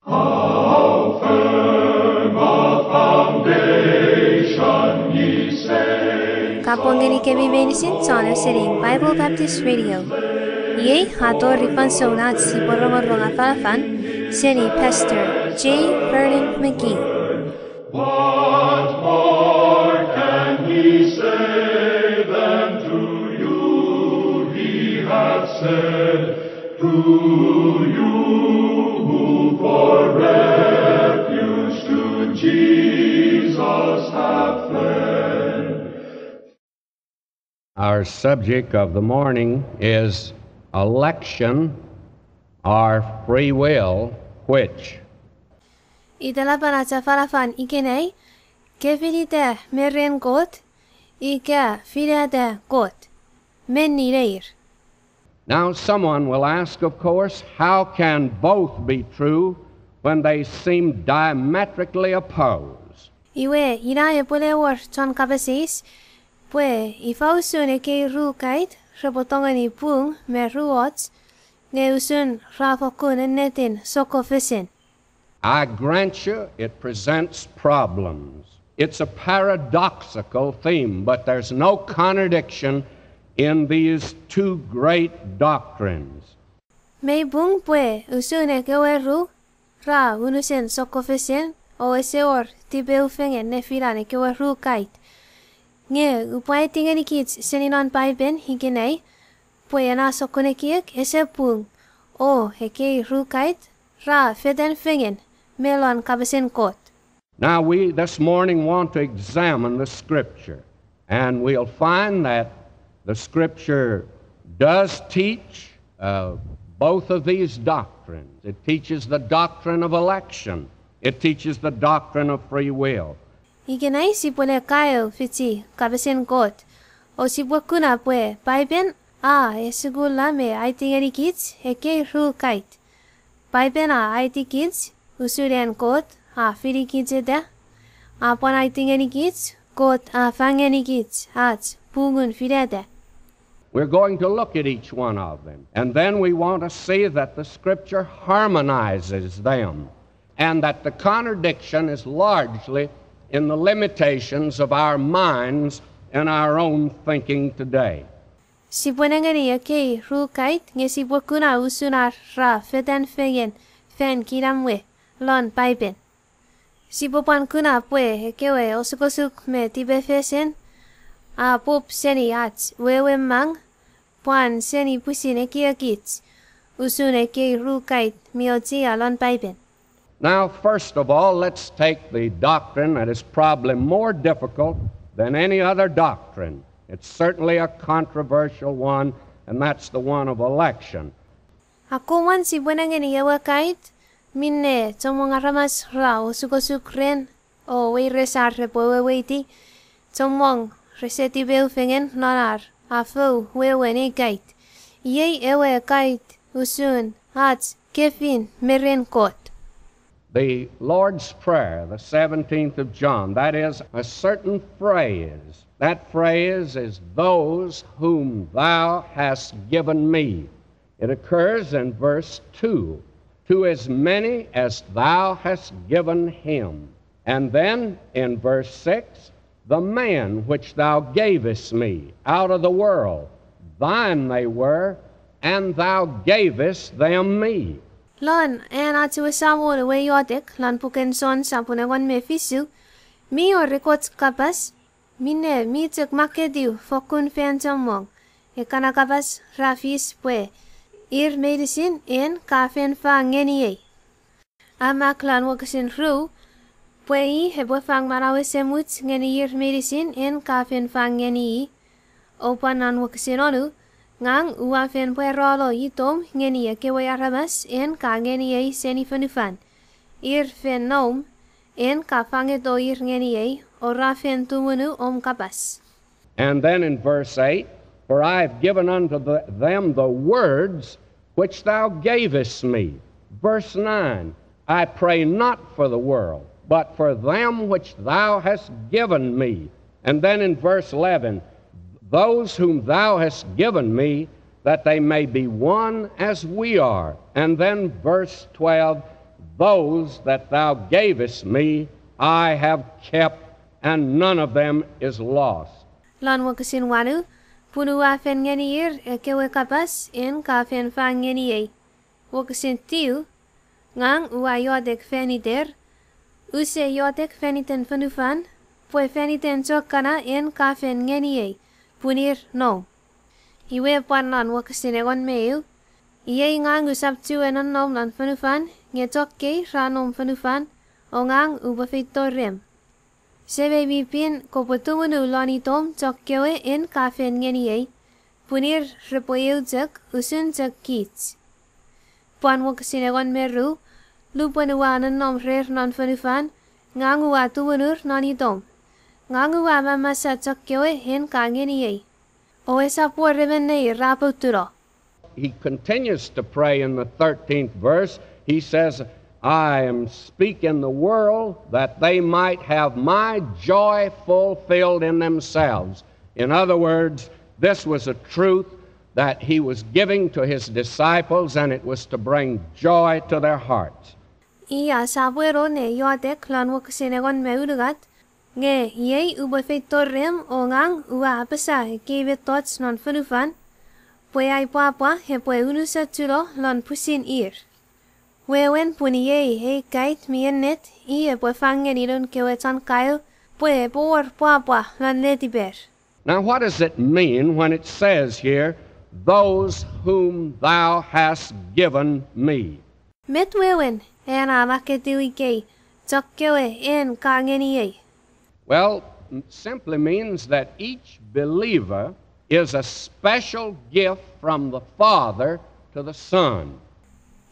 How firm a foundation ye say. Kapongeni kewe medicine Sonner Setting Bible Baptist Radio. Ye hato ripan sonat si rongorong afalafan seni Pastor J. Vernon McGee. What more can he say than to you he hath said, to you who for refuge to Jesus have fled. Our subject of the morning is election or free will, which? Idalapan at falafan ikenay, kefinite meren kot, ika filade kot, meni reir. Now someone will ask, of course, how can both be true when they seem diametrically opposed? Iwe inaye pole war ton kapasis, pwe ifausun eke rukait, repotongeni pung me ruots, ngeusun rafokun netin sokofisin. I grant you it presents problems. It's a paradoxical theme, but there's no contradiction in these two great doctrines. May bung pwe usune kewe ru, ra unusen sokofisin, o eseor tibe ufengen nefilane kewe ru kait. Nge upay tingeni kits seninon paiben higinay, pwe na sokonekiek ese pung, o heke ru kait, ra feden fengen, melon Kapasen Kot. Now we this morning want to examine the Scripture, and we'll find that the Scripture does teach both of these doctrines. It teaches the doctrine of election. It teaches the doctrine of free will. Igenay si pole kayo fiti Kapasen Kot, o si bwakuna pwe paiben esigula me aitingeri kits heke ru kait. Paiben aiti kits usuren kot firi kits eda. Apon aitingeri kits kot fangeni kits at pungun firede. We're going to look at each one of them, and then we want to see that the Scripture harmonizes them, and that the contradiction is largely in the limitations of our minds and our own thinking today. Si buenangani ake ru kait nge si bwakuna usunar ra feden fegen fen kiramwe lon paiben. Si popan kuna pwe hekewe osukosuk me tibe fesen pop seni at wewe mang puan seni pusin eke akits usun eke ru kait mioti alon paiben. Now, first of all, let's take the doctrine that is probably more difficult than any other doctrine. It's certainly a controversial one, and that's the one of election. Ako man si buenangani yawa kait minne tomong aramas ra osukosuk ren o we resar repwe weiti tomong reseti beufengen nonar afo wewe ne kait. Ye ewe kait usun at kefin meren kot. The Lord's Prayer, the 17th of John, that is a certain phrase. That phrase is, those whom thou hast given me. It occurs in verse 2, to as many as thou hast given him. And then in verse 6, the man which thou gavest me out of the world, thine they were, and thou gavest them me. Lon, en atu esawo le we yodik, lan puken son sapunegon me fisu, mi o rekot kapas, mine mi tuk makediu fokun fentomong, e kana kapas rafis pwe, ir medicine en kafen fa ngenie. Amak lan wakasin ru, pwe I hebo fang marawe semut ngeni ir medicine en kafen fa ngenie, opan nan wakasin onu, ngang uafen pwe rolo itom ngeni kewe aramas en ka ngeni seni fanufan. Ir fen nom en ka fangeto ir ngeni o rafen tumunu kapas. And then in verse 8, for I have given unto them the words which thou gavest me. Verse 9, I pray not for the world, but for them which thou hast given me. And then in verse 11, those whom thou hast given me, that they may be one as we are. And then verse 12, those that thou gavest me I have kept, and none of them is lost. Lon wakasin wanu, punu wa fen ngeni kewe kapas in ka fen fa ngeni wakasin tiu, ngang ua yodek feniter, use yodek feniten fanufan, pwe feniten chokana in ka fen ngeni punir no. Iwe panan wakasin egon meu, iye ngang usap tu enon nom lan fanufan, ngetokke ranom fanufan, o ngang ubafitorem. Sebe bipin kopotungunu loni tom chokkewe in kafen ngeni punir repwe usun chak kits. Puan wakasin egon meru, lupanuwanan nom rer non fanufan, ngang uwa tuwunur noni tom. Ngang uwa mamasa chokkewe in ka ngeni o esa por rebenne rapoturo. He continues to pray in the 13th verse. He says, I am speaking the world that they might have my joy fulfilled in themselves. In other words, this was a truth that he was giving to his disciples, and it was to bring joy to their hearts. Iya sabuero ne yodek lan wakasin egon meudugat, nge yei ubafeitorem o ngang ua apesa keve tots non fanufan, pwe ai papa he pwe unusa tulo lon pusin ir. Wewen puniye he kait miennet ie pwe fangen idon kewe tan kayo pwe por papa lon letiber. Now what does it mean when it says here, those whom thou hast given me? Met wewen ena maketiwike chokkewe en kangeni. Well, it simply means that each believer is a special gift from the Father to the Son.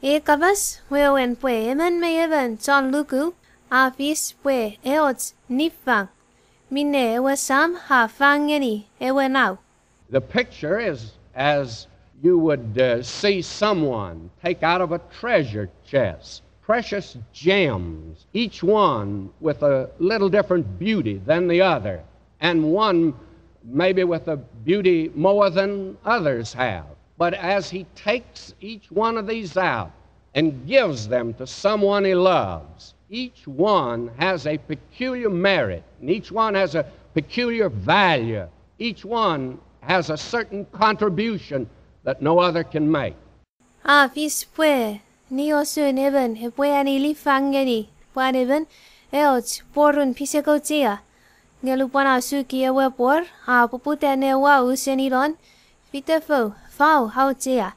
E kabas wewen pwe emen me even John Luku afis pwe eots nifang mine ewe sam ha fangeni ewe now. The picture is as you would see someone take out of a treasure chest precious gems, each one with a little different beauty than the other, and one maybe with a beauty more than others have. But as he takes each one of these out and gives them to someone he loves, each one has a peculiar merit, and each one has a peculiar value. Each one has a certain contribution that no other can make. Fis pwe ni osu neven he pwe ani li fangeni pwa neven eots porun pisekotia. Ngelupana suki ewe por pupute ne wa useniron fitefo fau hautia.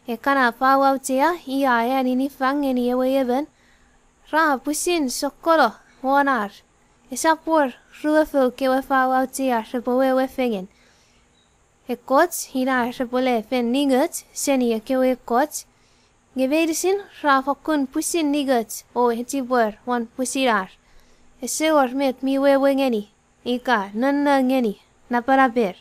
E kana fau hautia ia ani ni fangeni ewe even ra pusin sokolo wonar. Esa por ruefo kewe fau hautia repowe fengen. E kots hina repole fen nigut seni e kewe kots. Ngevedisin ra fokun pusin nigut o hetibor wan pusirar. E seor met mi wewe ngeni. Ika nana ngeni na para ber.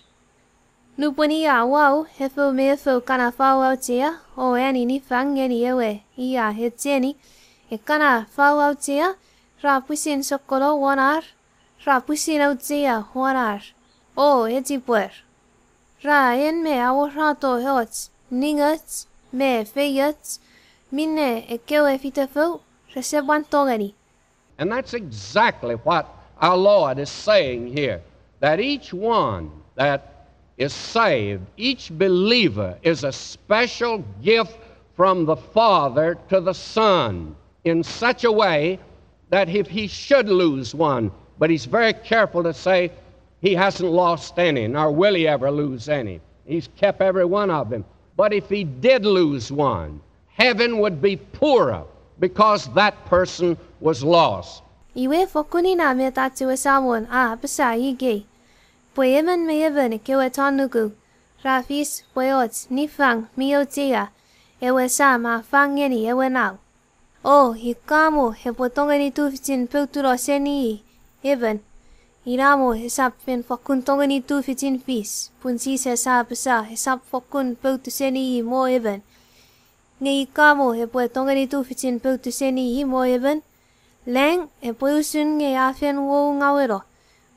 Nuponi ya wau hefo mefo kana fau autia o ani ni fang ngeni ewe ia hetjeni e kana fau autia ra pusin sokolo wanar ra pusin autia wanar o etipuer. Ra en me aworrato hots ninguts me feyuts minne e kewe fitefo reseban tongeni. And that's exactly what our Lord is saying here, that each one that is saved, each believer is a special gift from the Father to the Son in such a way that if he should lose one, but he's very careful to say he hasn't lost any, nor will he ever lose any. He's kept every one of them. But if he did lose one, heaven would be poorer because that person was lost. Iwe fokuni na me tatu samon pesa ige. Poemen me even kewe tanugu. Rafis poeots nifang miotia. Ewe sama fangeni ewe now. Oh, hikamo hepotongeni tufitin puturo seni even. Iramo hesap fen fokun tongeni tufitin fis. Punsi se sa pesa hesap fokun putu seni mo even. Ngi kamo hepotongeni tufitin putu seni mo even. Lang e poisun nge afen wo ngawero.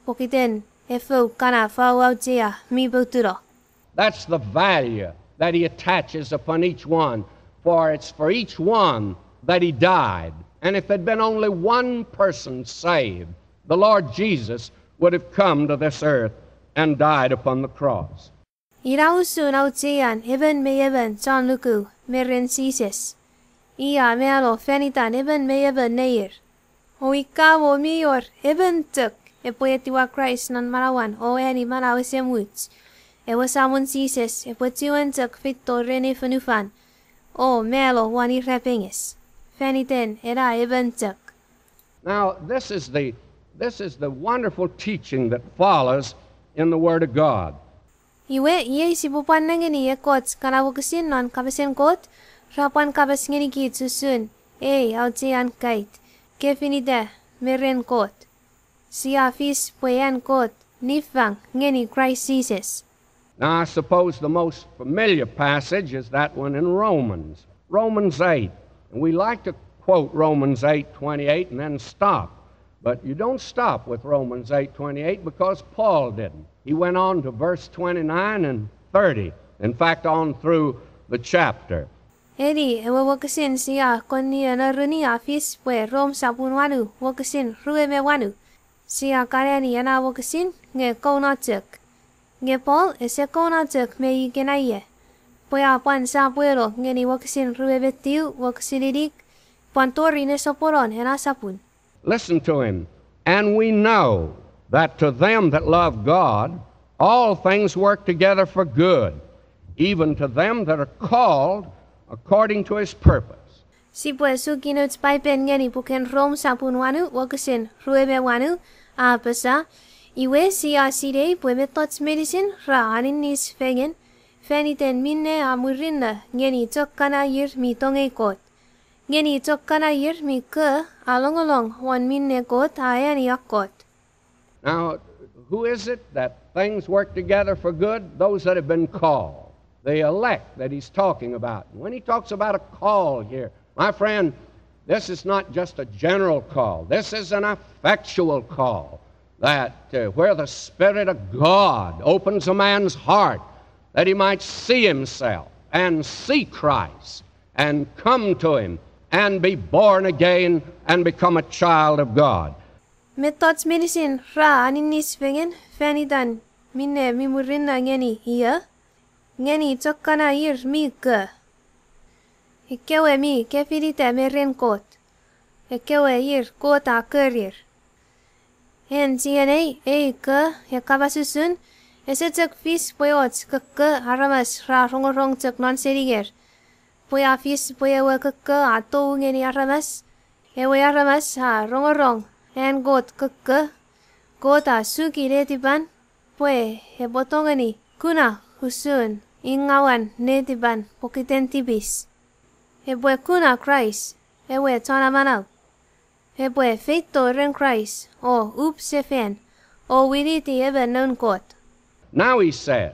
Pokiten e fo kana fau auchea mi buturo. That's the value that he attaches upon each one, for it's for each one that he died. And if there'd been only one person saved, the Lord Jesus would have come to this earth and died upon the cross. Irausun auchean even me even John Luku meren Jesus. Ia mealo fenitan even me even neir. O ikawo mior even tuk e poetiwa Christ nan marawan o eni marawasemuch. E wasamon Jesus e poetiwan tuk fito rene fanufan. O mealo wani repengis. Feniten era even tuk. Now this is the wonderful teaching that follows in the Word of God. Iwe iye sipupan nangeni e kot kanawakasin non Kapasen Kot rapan kapas ngeni kit susun auchean kait kefinida meren kot siya fis poyan kot nifang ngeni Christ Jesus. Now I suppose the most familiar passage is that one in Romans 8. And we like to quote Romans 8:28 and then stop. But you don't stop with Romans 8:28 because Paul didn't. He went on to verse 29 and 30. In fact, on through the chapter. Edi ewa wakasin siya koni anaruni afis pwe Rom sapun wanu wakasin rueme wanu. Siya karyani ana wakasin nge kaunatuk. Nge Paul ese kaunatuk me ikenaiye. Pwea pan sa puero ngeni wakasin rueme tiu wakasinidik pantori ne soporon ena sapun. Listen to him. And we know that to them that love God, all things work together for good, even to them that are called according to his purpose. Si pues sukinuts paipen ngeni puken Rom sapun wanu wakasin rueme wanu apasa iwe siya sidei pueme tots medicine ra anin nis fegen feniten minne amurinda ngeni tokkana yir mi tonge kot. Ngeni tokkana yir mi ke along wan minne kot ayani akot. Now, who is it that things work together for good? Those that have been called. The elect that he's talking about. When he talks about a call here, my friend, this is not just a general call. This is an effectual call that where the Spirit of God opens a man's heart that he might see himself and see Christ and come to him and be born again and become a child of God. Metods medicine ra aninis fegen fenidan minne mimurinna ngeni iya ngeni tokkana yir mi ke. Kewe mi kefirite meren kot. Kewe yir kot a kerir. En sienei ke kabasusun esetek fis poyots ke aramas ra rongorong tek non seriger. Poya fis poya ke ato ngeni aramas. Ewe aramas ha rongorong en got ke got a suki retiban pue tongeni kuna husun ingawan netiban pokiten tibis. Ebue kuna Christ, ewe tona manau. Ebue feito ren Christ, o oupse fen, o wiriti ebe non kot. Now he says,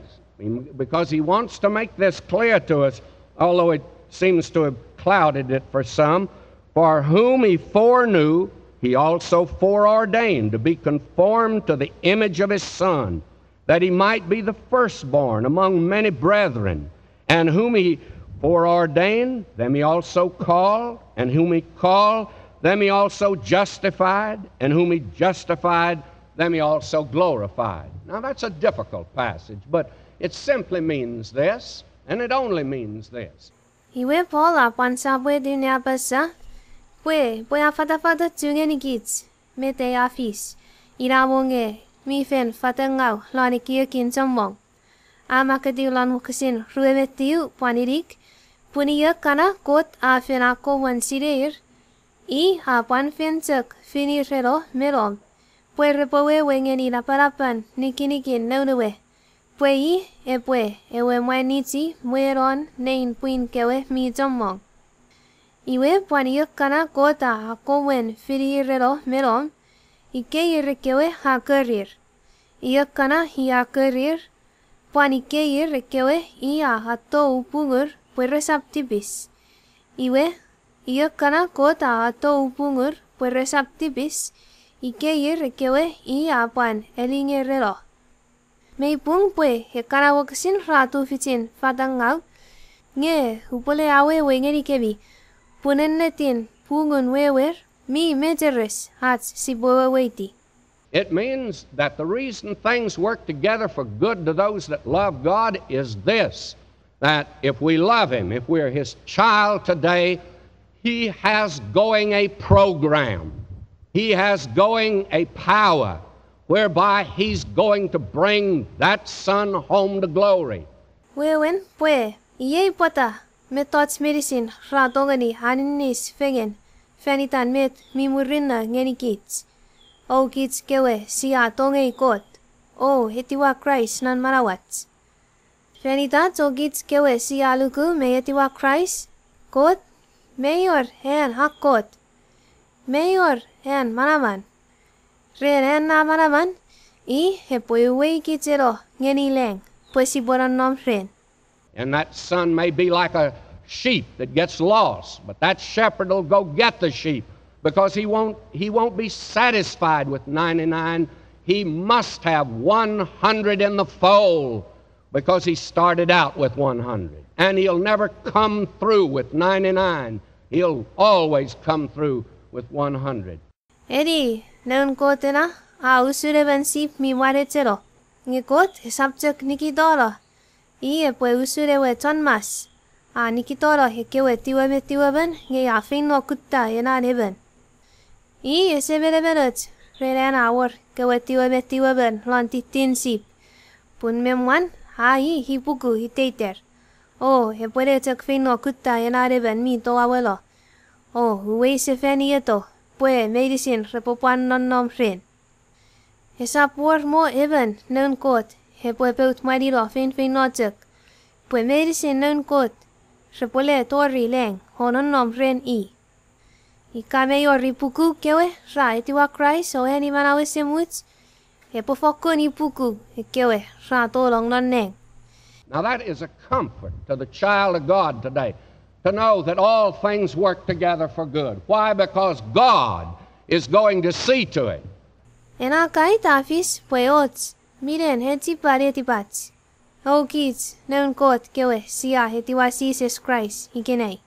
because he wants to make this clear to us, although it seems to have clouded it for some, for whom he foreknew, he also foreordained to be conformed to the image of his Son, that he might be the firstborn among many brethren, and whom he foreordained, them he also called, and whom he called, them he also justified, and whom he justified, them he also glorified. Now that's a difficult passage, but it simply means this, and it only means this. Iwe Paul apan sabwe dunia basa, pue fata tungeni kits, mete afis, irawonge, mi fen fatangau, lani kia kin sombong. Amakadiulan mukasin ruemetiu panirik, Punia kana kot a fenako wan sireir, I apan fentuk finirelo melom, pue repowe wengeni laparapan nikinikin naunewe, pue epue ewe mwaniti mueron nein puin kewe mi tomong. Iwe puania kana kot a akowen finirelo melom, ike irekewe ha kerir. Ia kana hi a kerir, puanike irekewe I a hato upungur, pue resaptibis. Iwe, ia kana kota ato upungur, pue resaptibis, ike rekewe I apan elinge relo. Mei pung pue, he kana wakasin ratu fitin fatangau, nge upole awe wengeni kebi, punen netin pungun wewer, mi mejeres hats si boweiti. It means that the reason things work together for good to those that love God is this, that if we love Him, if we're His child today, He has going a program. He has going a power whereby He's going to bring that son home to glory. Wewen, pwe, iye pota, me tots medicine, ra tongeni haninis fegen, fenitan met mimurina ngeni kits. O kits kewe, siya tongei kot, o hetiwa Christ nan marawats. Fenitat o kits kewe siya luku me hetiwa Christ, kot, mayor hen hak kot, mayor hen manaman. Ren hen na manaman, I hepoy wei kitsero ngeni leng, pues si boran nom ren. And that son may be like a sheep that gets lost, but that shepherd will go get the sheep because he won't be satisfied with 99. He must have 100 in the fold because he started out with 100. And he'll never come through with 99. He'll always come through with 100. Eddie, non kotena, usure sip mi waretero. Nge kot, sabjek nikidoro. I pwe usure we ton mas. Nikidoro hekewe tiweben, nge afin no kutta yena neben. I seberebenut, reden awor, kewe tiweben, lanti tin sip. Pun memwan, hi puku hiteiter. Oh, hepuede tek fin no kutta yena neben mi to awelo. Oh, uwe se feni eto. Pwe medicine repopan non nom ren. Esa por mo even non kot, he pwe peut mariro fin notek. Pwe medicine non kot, repole tori leng, honon nom ren I. I kame yo ripuku kewe, ra etiwa Christ o heni manawe semuts, he po fokun ipuku, kewe, ra tolong non neng. Now that is a comfort to the child of God today, to know that all things work together for good. Why? Because God is going to see to it. Ena kai tafis pweots, miren heti paretipats. O kids, non kot kewe siya hetiwa Jesus Christ, hikenei.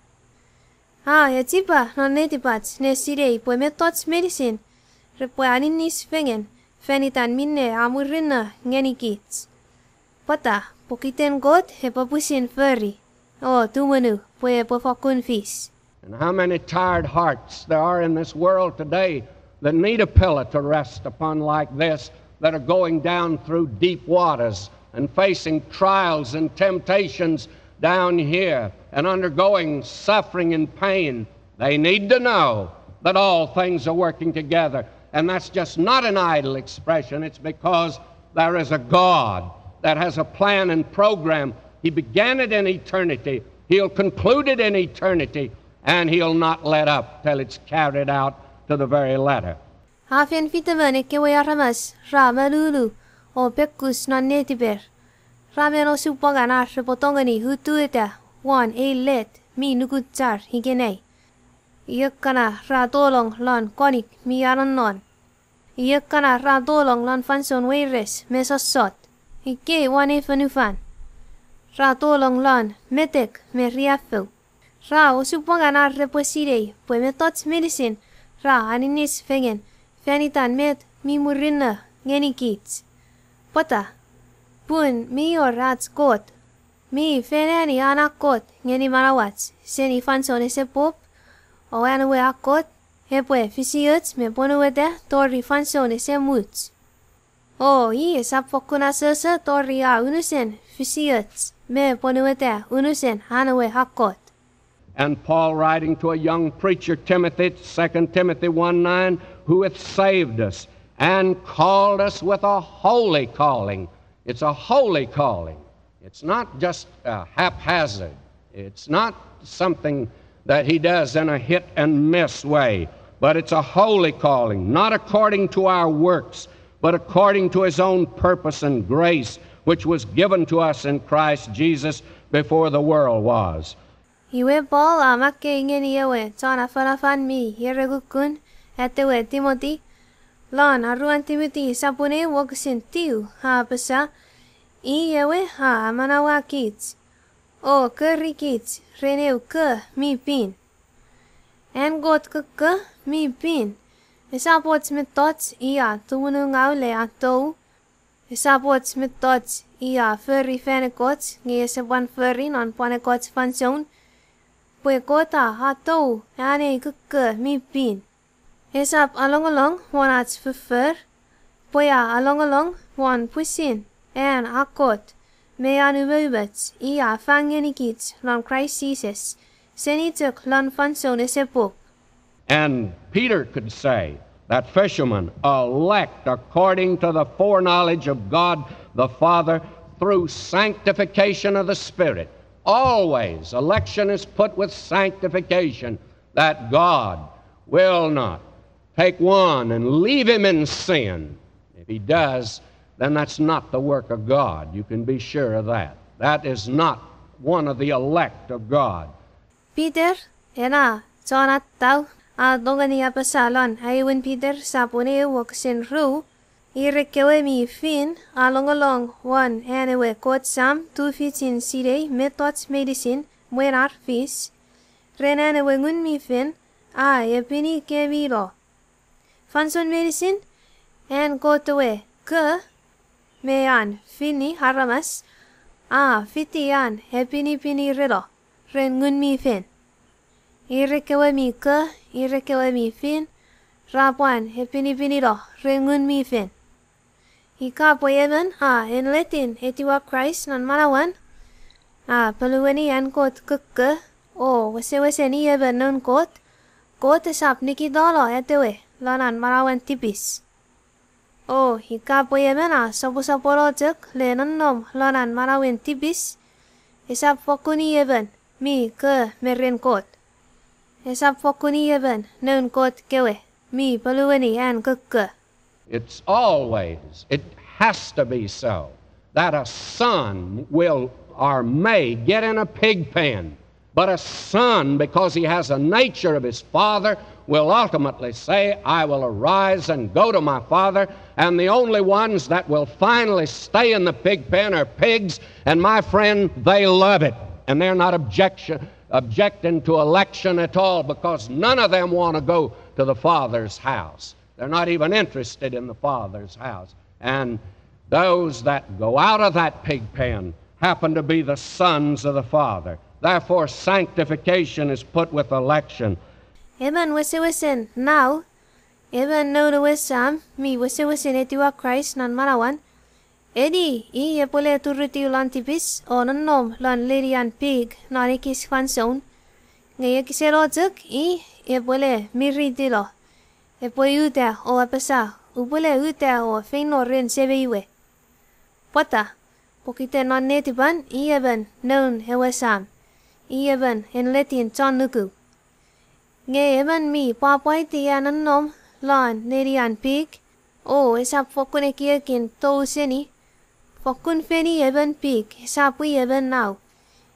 Hetipa non netipats, ne sirei pwe metots medicine, repwe aninis fengen, fenitan minne amurina ngeni kids. Pata, pokiten kot hepapusin furry. Oh, tumanu, pwe pofakun fis. And how many tired hearts there are in this world today that need a pillow to rest upon like this, that are going down through deep waters and facing trials and temptations down here and undergoing suffering and pain. They need to know that all things are working together. And that's just not an idle expression. It's because there is a God that has a plan and program. He began it in eternity. He'll conclude it in eternity. And He'll not let up till it's carried out to the very letter. Hafen fitavan kewe aramas, ra malulu, o pekus non netiber. Rameno supogana repotongani hutueta, wan let, mi nukutsar higenei. Iekana ra tolong lon konik mi arannon. Iekana ra tolong lon fanson weires mesosot. Ike wan efanufan. Ra tolong lon metek me riafel. Ra o supogana reposirei, pwe metots medicine, ra aninis fegen, fenitan met mi murina ngeni kits. Pota, pun mi orats kot, mi fenani anak kot ngeni marawats, seni fanson ese pop, o anwe akot, hepwe fisiuts me ponuete tori fanson ese muts. O I esap fokuna sese tori a unusen fisiuts, me ponuete unusen anwe hakot. And Paul, writing to a young preacher, Timothy, 2 Timothy 1:9, who hath saved us and called us with a holy calling. It's a holy calling. It's not just haphazard. It's not something that He does in a hit and miss way, but it's a holy calling, not according to our works, but according to His own purpose and grace, which was given to us in Christ Jesus before the world was. Iwe Paul amakke ingeni yewe, tana farafan mi, yeregukun, etewe Timothy, lon aruan Timothy sapune woksin tiu, pesa, I yewe amanawa kids. O curry kids, reneu ke mi pin. En got kukke mi pin. Isapots mit tots ia tumunungaw le atou. Isapots mit tots ia furry fanekot nge seban furry non panekot fanson. Pwe kota atou ane kukke mi pin. Isap along wanats fufur. Pwya along wan pusin en akot. Me anububets ia fangenikits non Christ Jesus. Senituk lon fanson isepok. And Peter could say, that fisherman, elect according to the foreknowledge of God the Father through sanctification of the Spirit. Always, election is put with sanctification, that God will not take one and leave him in sin. If he does, then that's not the work of God. You can be sure of that. That is not one of the elect of God. Peter, ena, sonat tau. Tongeni pasalon ayun Peter sapune waksin ru irekewe mi fin along one anyway kot sam 215 side methods medicine muerar fis renane wengun mi fin epini keviro fanson medicine and gotowe ke mean fini haramas fitian epini pini redo rengun mi fin irekewe mi ke irekewe mi fin rapuan hepini do rengun mi fin ika poyemen en letin etiwa Christ nan malawan peluweni an kot kukke wese ni even non kot esap niki dolo etewe lanan malawan tipis ika poyemen sapo tek lenan nom lanan malawan tipis esap fokuni even mi ke meren kot Esap fokuni even non kot kewe mi peluweni an kukke. It's always, it has to be so, that a son will or may get in a pig pen, but a son, because he has a nature of his father, will ultimately say, I will arise and go to my father, and the only ones that will finally stay in the pig pen are pigs, and my friend, they love it, and they're not objecting to election at all, because none of them want to go to the Father's house. They're not even interested in the Father's house. And those that go out of that pig pen happen to be the sons of the Father. Therefore, sanctification is put with election. Even wesen now, even no the wesam, mi wesen etiwa Christ nan marawan, Edi, pole turuti lantipis, nom lan lerian pig, nanikis fanson. Ngayakiserotuk, pole miritilo. Poyuta o apesa, upole uta o feino ren sebeiwe. Pota, pokite non netiban, even known hewasam. Even in letin tonuku. Even mi papaiti an nom lan lerian pig. Esap fokunekiakin touseni. Fokun feni even pig, sapui even now.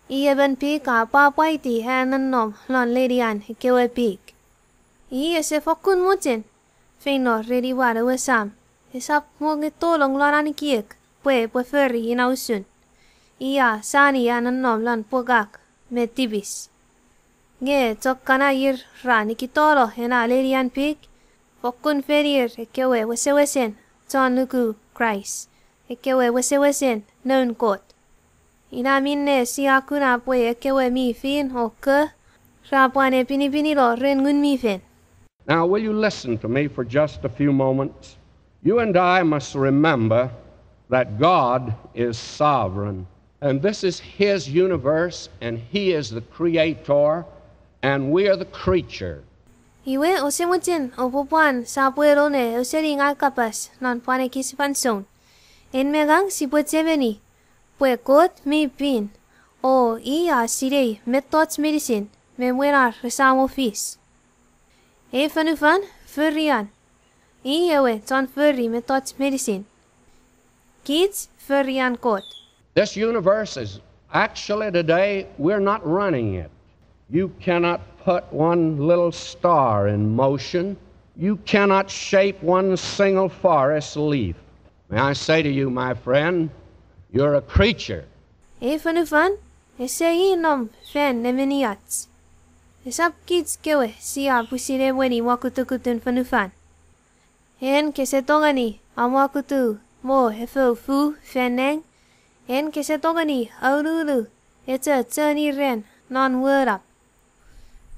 Even pig papaiti hanan nom lon ledian kewe pig. Ese fokun mochen. Feino ready wada wasam. Esap mogitolong loran kiek. Pwe ferry in ausun. Sani anan nom lon pogak. Metibis. Nge tokkana yir ranikitolo ena ledian pig. Fokun ferir kewe wesen. Tonuku Christ. Kewe wesen non kot. Inaminne siakuna pwe kewe mi fin o ke rapuane pini lo rengun mi fin. Now, will you listen to me for just a few moments? You and I must remember that God is sovereign, and this is His universe, and He is the creator, and we are the creature. Iwe osemutin opupuan sa puerone osering alkapas non pane kisipanson. En megang si puetseveni, pue kot mi pin, sirei methods medicine, me muerar resamo fis. Fanufan, furrian. Ewe ton furry methods medicine. Kids, furrian kot. This universe is actually today, we're not running it. You cannot put one little star in motion. You cannot shape one single forest leaf. May I say to you, my friend, you're a creature. Fanufan, nom fen nemeniats. Esap kids kewe siya pusire weni wakutukutun fanufan. En kese tongeni amwakutu mo hefo fu feneng. En kese tongeni aurulu ete tani ren non wordap.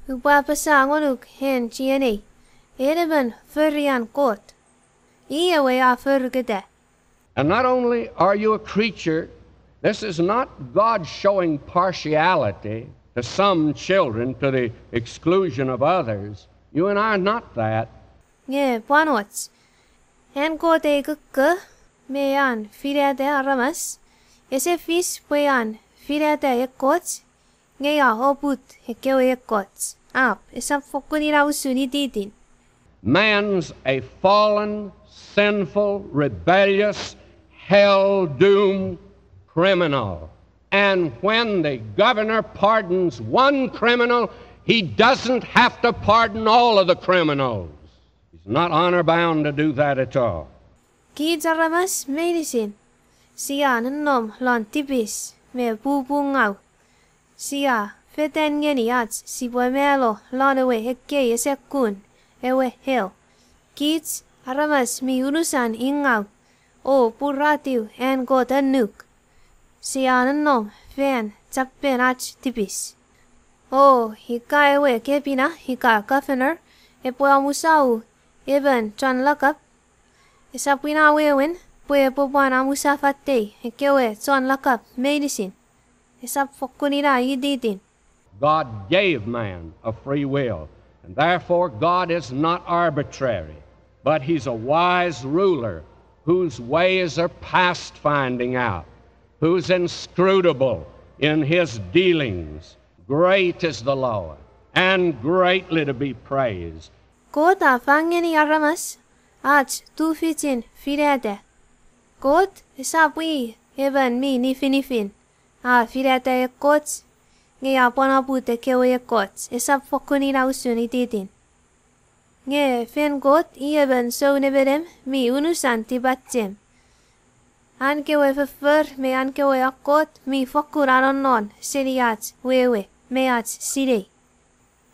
Upa pasa ngonuk hen chiechiemi. Edeben furian kot. Iewe a furgede. And not only are you a creature, this is not God showing partiality to some children to the exclusion of others. You and I are not that. Nge panots. En kote kukke mean firete aramas. Ese fis puean firete ekot. Nge ya hoput hekewe ekot. Ap esap fokunira usuni titin. Man's a fallen, sinful, rebellious, hell-doomed criminal. And when the governor pardons one criminal, he doesn't have to pardon all of the criminals. He's not honor-bound to do that at all. Kids aramas medicine. Siya nanom lon tipis me pupungau. Siya feten ngeni ats si melo lonewe hekke esekun ewe hell. Kids aramas mi urusan ingau. O puratiu en got anuk. Siya nanom fen tappen ach tipis. O hika ewe kepina hika governor epo amusau eben chan lakap. Esapwina wewen pue popan amusa fate hekewe chan lakap medicine. Esap fokunira yiditin. God gave man a free will, and therefore God is not arbitrary, but he's a wise ruler whose ways are past finding out, who's inscrutable in his dealings. Great is the Lord, and greatly to be praised. Kota fangeni aramas, ach tu fitin firete. Kot esapwi eben mi nifin. A firete ekot, nge apona pute kewe ekot, esap fokunira usuni titin. Nge fen kot ieben so nebedem mi unusan tibatem. An kewe fefer me an kewe akot mi fokuranon non seriat wewe meat sire.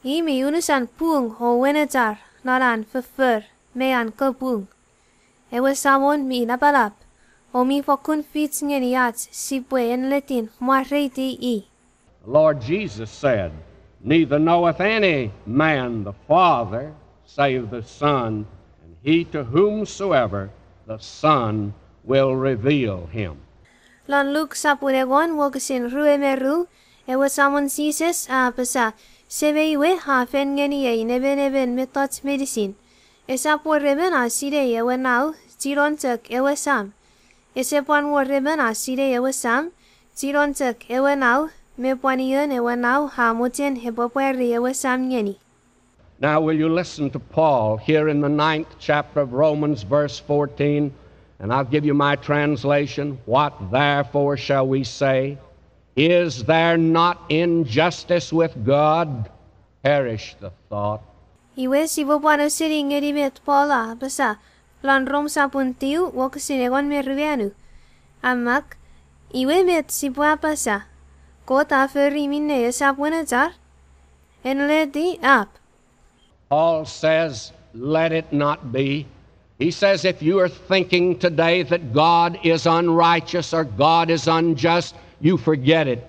I mi unusan pung ho wenetar naran fefer me an kopung. Ewe samon mi napalap. O mi fokun fits ngeniat sipwe en letin marreiti I. Lord Jesus said, neither knoweth any man the Father, save the Son, and he to whomsoever the Son will reveal him. Lon Luke sapunegon wokasin ruemeru, ewe samon sises a pesa, sebeiwe ha fen ngenie neben metot medicine. Esapur reben a sire ewe nau, tirontek ewe sam. Ese puan warreben a sire ewe sam, tirontek ewe nau, me puanion ewe nau ha mochen hepopweri ewe sam ngeni. Now will you listen to Paul here in the 9th chapter of Romans, verse 14, and I'll give you my translation. What therefore shall we say? Is there not injustice with God? Perish the thought. Iwe sibo puano siri ngeri met Paula basa. Lan rom sapun tiu wakasin me ruvianu. Amak, iwe met sibo apasa. Kota feri minne sapunetar. En leti up. Paul says, let it not be. He says, if you are thinking today that God is unrighteous or God is unjust, you forget it.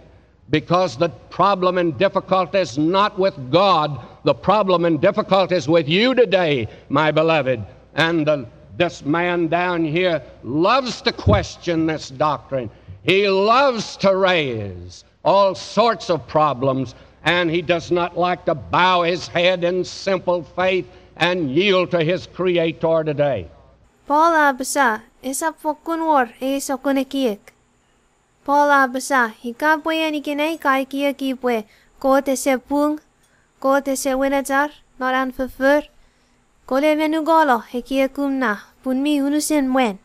Because the problem and difficulty is not with God. The problem and difficulty is with you today, my beloved. And this man down here loves to question this doctrine. He loves to raise all sorts of problems, and he does not like to bow his head in simple faith and yield to his Creator today. Paula basa, esap fokun war sokunekiek. Paula basa, hikapoye nikinay kai kiekipwe, kote se pung, kote se wenatar, noran fefer, kole venugolo hekiekumna, punmi unusen mwen.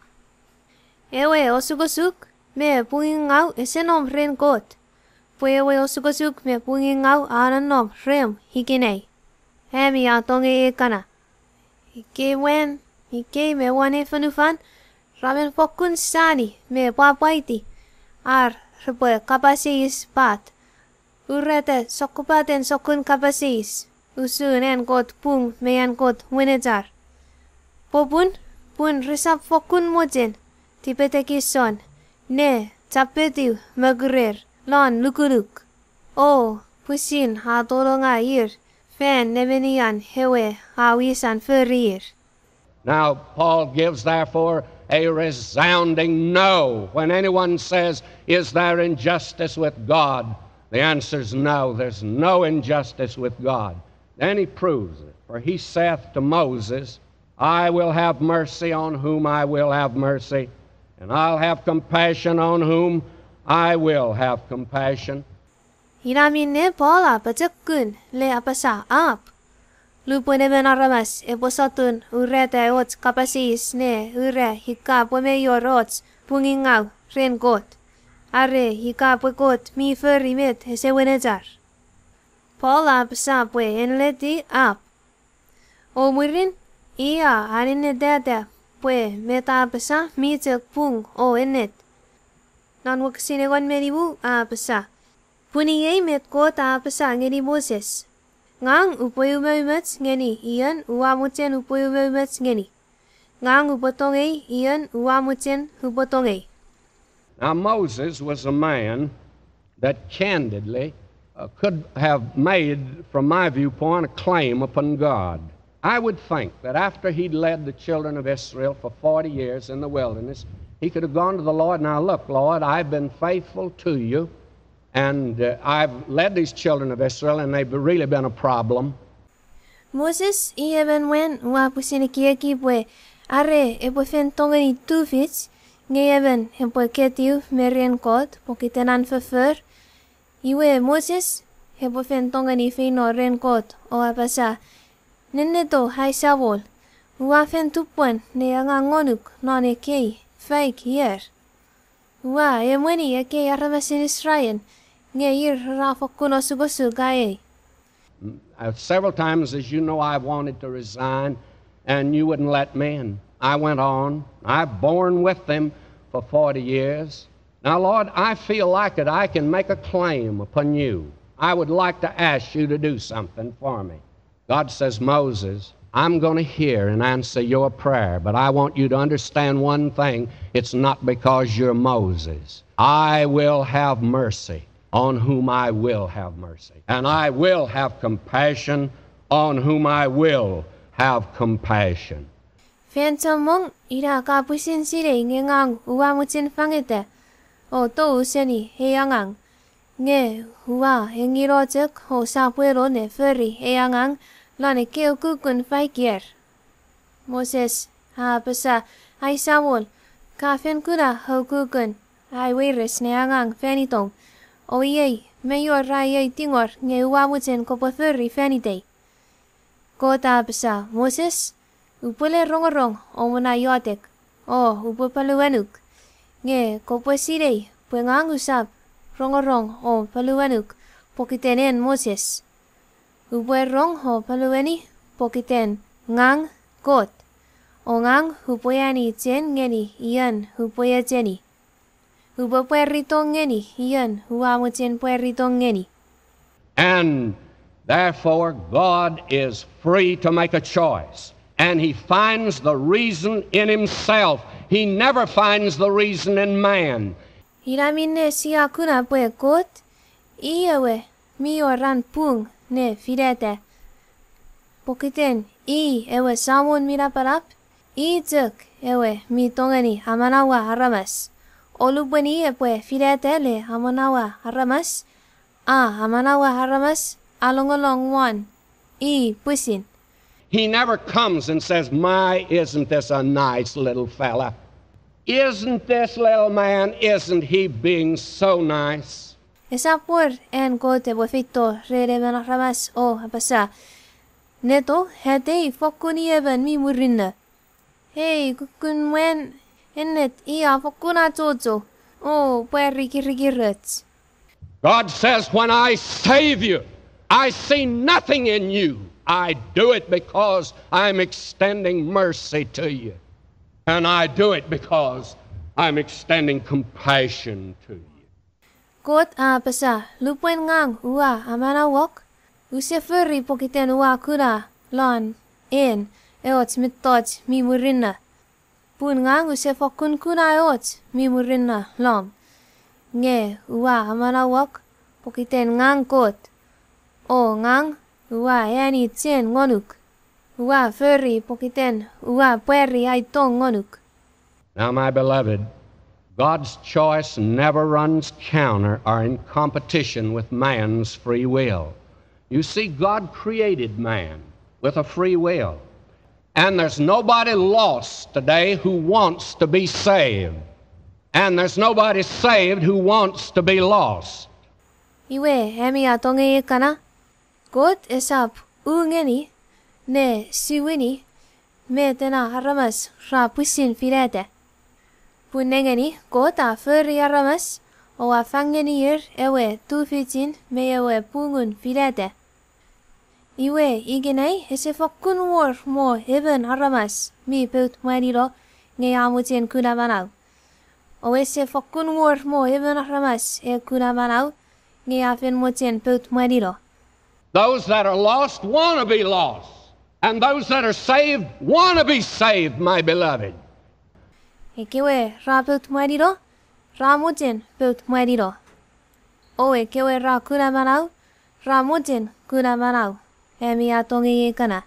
Ewe osugosuk, me pungingau esenom ren kot. Pwewe osugosuk me pungingau ananom rem hikinay. Hemi atonge ekana. Hike wen, hike me wane fanufan, ramen fokun sani me papaiti. Ar repwe kapase ispat. Urete sokupaten sokun kapasis. Usunen kot pung meyan kot winejar. Popun pun risap fokun mochen. Tipetekison. Ne chapetiu magurer. Lon lukuluk. O pusin ha dolonga ir. Fen nevenian hewe hawisan ferir. Now, Paul gives, therefore, a resounding no. When anyone says, is there injustice with God? The answer is no. There's no injustice with God. Then he proves it. For he saith to Moses, I will have mercy on whom I will have mercy, and I'll have compassion on whom I will have compassion. Hiraminne Paula pajakun le apasa ap. Lupone benaramas eposatun urete ots kapasis ne ure hika pomeyor ots pungingau ren got. Are hika pekot mi ferimet hesewenejar. Paula apasa pue enleti ap. O murin ia harine dada pue meta apasa mi tek pung o enet. Nan waksinegon meribu apasa. Puniyay met ko ta apasa ngeni Moses. Ngang upayumemets ngeni iyan uwamuchen upayumemets ngeni. Ngang upotongay iyan uwamuchen upotongay. Now Moses was a man that candidly could have made, from my viewpoint, a claim upon God. I would think that after he'd led the children of Israel for 40 years in the wilderness, he could have gone to the Lord, now look, Lord, I've been faithful to you. And I've led these children of Israel, and they've really been a problem. Moses even when wapusinikiaki pue are epofen tongeni tufits ngayon hepoketiu merian kot pokitenan fefer. Iwe Moses hepofen tongeni feino ren kot o apasa neneto hai sabol wafen tupuan ne angangonuk non ekei fake here. Wa emweni ekei aramasemi Israel. Several times, as you know, I wanted to resign, and you wouldn't let me, and I went on. I've borne with them for 40 years. Now, Lord, I feel like that I can make a claim upon you. I would like to ask you to do something for me. God says, Moses, I'm going to hear and answer your prayer, but I want you to understand one thing. It's not because you're Moses. I will have mercy on whom I will have mercy. And I will have compassion on whom I will have compassion. Fensamong ira kapusin sire ngengang uwamutin fangete. O to useni heyangang. Nge huwa hengirojek ho sapuero ne feri heyangang lane keo kukun faikier. Moses ha pesa ai sawol ka fen kuda ho kukun ai weires ne angang fenitong. O yei, mayor raya tingor nge uwamuchen kopoferi fenitei. Kota apasa, Moses, upole rongorong o muna yotek, o upopaluanuk. Nge koposirei, puengang usap, rongorong o paluanuk, pokitenen Moses. Upue rong o paluani, pokiten ngang kot. O ngang hupoyani chen ngeni iyan hupoya cheni. Ubo puerritongeni, iyan, huwamuchen puerritongeni. And therefore, God is free to make a choice. And he finds the reason in himself. He never finds the reason in man. Hiramine siya kuna pue kot, iyawe, mi oran pung, ne firete. Pokiten, ewe samun miraparap, tuk, ewe, mi tongeni, amanawa aramas. Olubweni epwe firete le hamanawa haramas. Hamanawa haramas alongolong one. Pusin. He never comes and says, my, isn't this a nice little fella? Isn't this little man, isn't he being so nice? Esa por en kote bofito rere haramas o apasa. Neto hete fokuni even mi murinna. Hey kukun wen. Ennet ia fokuna jojo. Oh, puerrikirikirrets. God says, when I save you, I see nothing in you. I do it because I'm extending mercy to you. And I do it because I'm extending compassion to you. Kot pesa lupuen ngang ua amanawok. Use furry pokiten ua kura lon en eot mitot mi murinna. Pun ngang use fokun kuna eot mi murinna long. Nge ua amanawok pokiten ngang kot. O ngang ua yani tien ngonuk. Ua furry pokiten ua pweri ay tong ngonuk. Now, my beloved, God's choice never runs counter or in competition with man's free will. You see, God created man with a free will. And there's nobody lost today who wants to be saved. And there's nobody saved who wants to be lost. Iwe emi atonge kana. God esap ungeni ne siwini me tena haramas rapusin firete. Punengeni kota furry aramas o afangeni ewe tufitin me ewe pungun firete. Iwe iginei ese fokun war mo even aramas mi peut maniro nge amutin kunamanau. O ese fokun war mo even aramas e kunamanau nge afen motin peut maniro. Those that are lost want to be lost. And those that are saved want to be saved, my beloved. Kewe ra peut mariro, ra mochen peut mariro. O kewe ra kunamanau, ra mochen kunamanau. Emi atonge kana.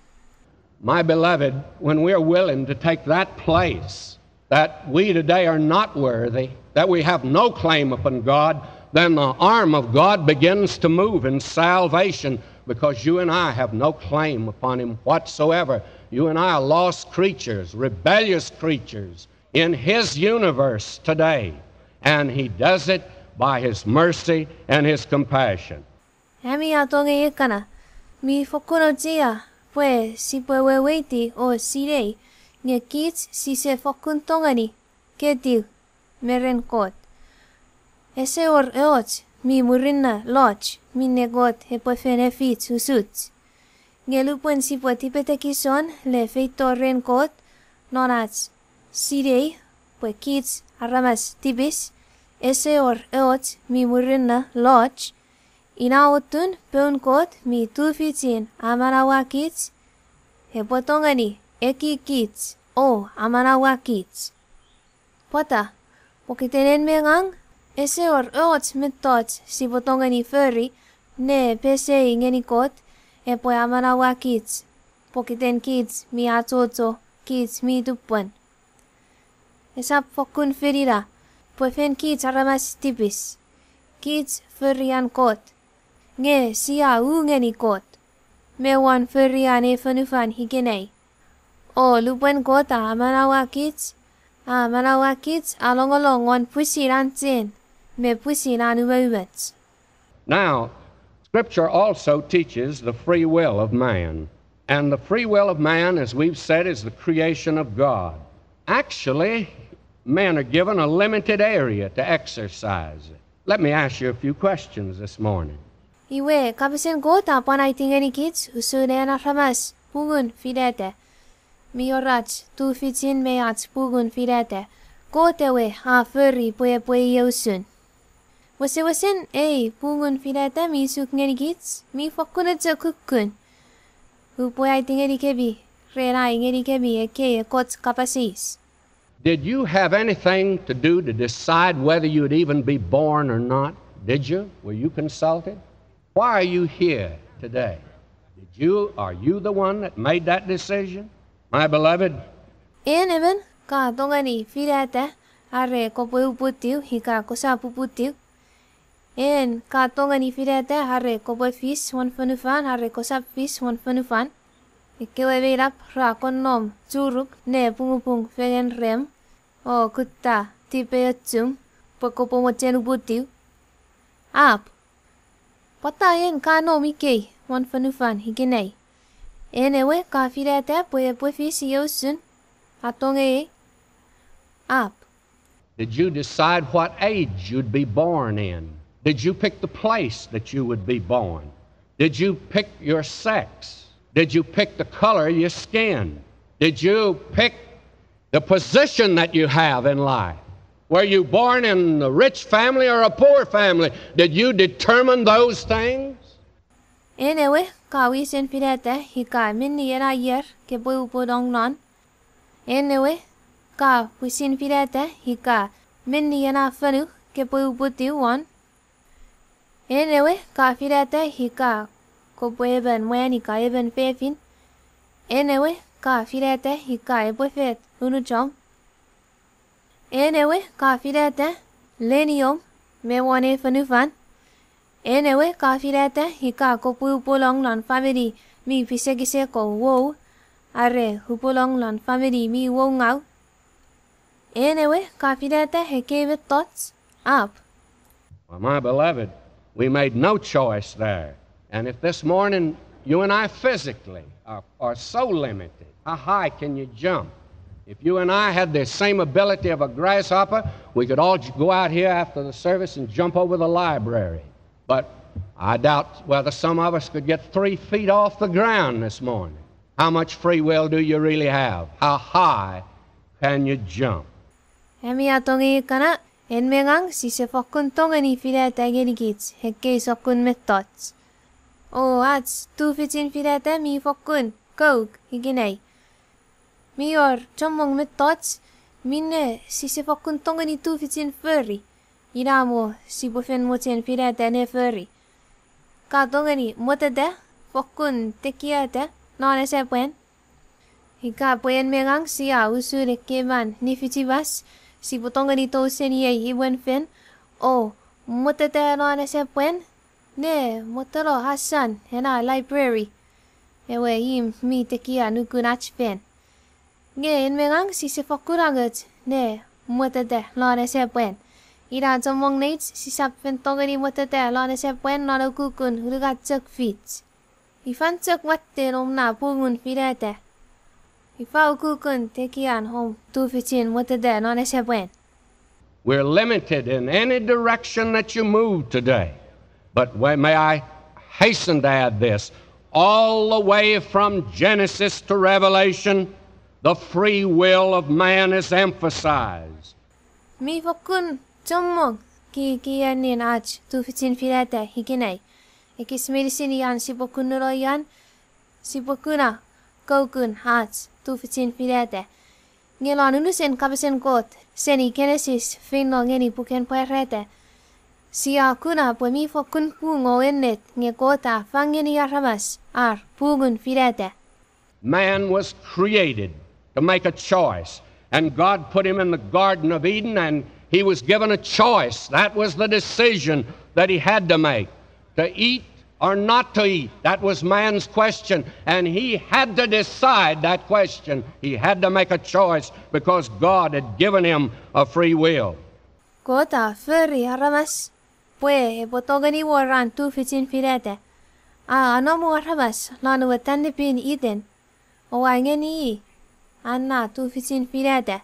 My beloved, when we're willing to take that place that we today are not worthy, that we have no claim upon God, then the arm of God begins to move in salvation, because you and I have no claim upon Him whatsoever. You and I are lost creatures, rebellious creatures in His universe today. And He does it by His mercy and His compassion. Emi atonge kana. Mi fokuno tia, pwe si pwe weiti o sirei, nge kits si se fokun tongeni, ketiu, meren kot. Ese or eot, mi murinna loch, mi negot he pwe fene fit susut. Nge lupuen si pwe tipete kison, le feito ren kot, nonats, sirei, pwe kits aramas tibis, ese or eot, mi murinna loch, inautun peun kot mi tufitin amanawa kits, he potongani eki kits o amanawa kits. Pota, pokitenen mengang, ese or eot mitot si potongani furry, ne pese ingeni kot, e po amanawa kits, pokiten kits mi atoto, kits mi tupuan. Esap fokun ferira, po fen kits aramas tipis, kits furryan kot. Nge siya ungeni kot. Mewan furryan e fanufan higenei. O lupuen kot amanawa kits along on pusiran tin. Me pusiran uwewets. Now, Scripture also teaches the free will of man. And the free will of man, as we've said, is the creation of God. Actually, men are given a limited area to exercise it. Let me ask you a few questions this morning. Iwe Kapasen Kot panay tingeni kits usunen aramas pugun firete. Miorach tu fitin meats pugun firete. Kotewe furry pwe yosun. Wasin pugun firete mi suk ngeni kits mi fokunet sa kukun. Upwe ay tingeni kebi renai ngeni kebi eke kot kapasis. Did you have anything to do to decide whether you'd even be born or not? Did you? Were you consulted? Why are you here today? Are you the one that made that decision? My beloved? Even ka tongeni firete are kopwe uputiu hika kosa puputiu. En ka tongeni firete are kopwe fis wan fanufan are kosa fis wan fanufan. Kewe veirap ra konnom Chuuk ne pungupung fegen rem o kutta tipe yotsum pokopo mochen uputiu. Ap. Patayen ka no mikei wan fanufan higenei. Enewe ka firete pwe fis yosun atonge ap. Did you decide what age you'd be born in? Did you pick the place that you would be born? Did you pick your sex? Did you pick the color of your skin? Did you pick the position that you have in life? Were you born in a rich family or a poor family? Did you determine those things? Anyway, ka wisen filete hika minni era yer ke bu dong non. Anyway, ka wisen filete hika minni era fanu ke bu tiu one. Anyway, ka filete hika ko bueben weni ka even fefin. Anyway, ka filete hika ebufet unu chom. Anyway, ka filete lenium me wane fanu fan. Anyway, ka filete hika ko pulong lan family mi pisegise ko wo are hupulong lan family mi wo ngau. Anyway, ka filete he gave it thoughts up. Well, my beloved, we made no choice there. And if this morning you and I physically are so limited, how high can you jump? If you and I had the same ability of a grasshopper, we could all go out here after the service and jump over the library. But I doubt whether some of us could get 3 feet off the ground this morning. How much free will do you really have? How high can you jump? Emi atongi kana en mengang si se fokun tongeni filete geligits hekke sokun methods. Oh, ats 2 fitin filete mi fokun coke higinei. Mi or chomong methods minne si se fokun tongeni 2 fitin furry. Iramo si bufen mochen filete ne furry. Ka tongeni motede fokun tekiate non ese puen. Hika puen mengang si usure keman ni fitibas si butongeni to senie iwen fen. Oh, motede non ese puen. Ne motero Hassan hena library. Ewe him mi tekia nukunach fen. Nge en mengang si se fokuranget ne motede non ese puen. Ira tomong nates si sapfen tongeni motede non ese puen non kukun hulugat chuk fit. Ifan chuk watte nom na pungun filete. Ifa kukun tekian home 215 motede non ese puen. We're limited in any direction that you move today. But may I hasten to add this, all the way from Genesis to Revelation, the free will of man is emphasized. Mi fokun chomong ki anin ach 215 filete higinei. Ikis medicine yan si pokun nuro yan si pokuna kokun ach 215 filete. Ngelon unusen Kapasen Kot seni Genesis fino ngeni puken puerete. Siya kuna po mi fokun pungo ennet nge kota fangeni aramas ar pugun filete. Man was created to make a choice, and God put him in the Garden of Eden, and he was given a choice. That was the decision that he had to make, to eat or not to eat. That was man's question, and he had to decide that question. He had to make a choice because God had given him a free will. Kota furry aramas. Pwe botogani waran 215 filete. Ano mo aramas lanu watande pin iten. O angeni anna 215 filete.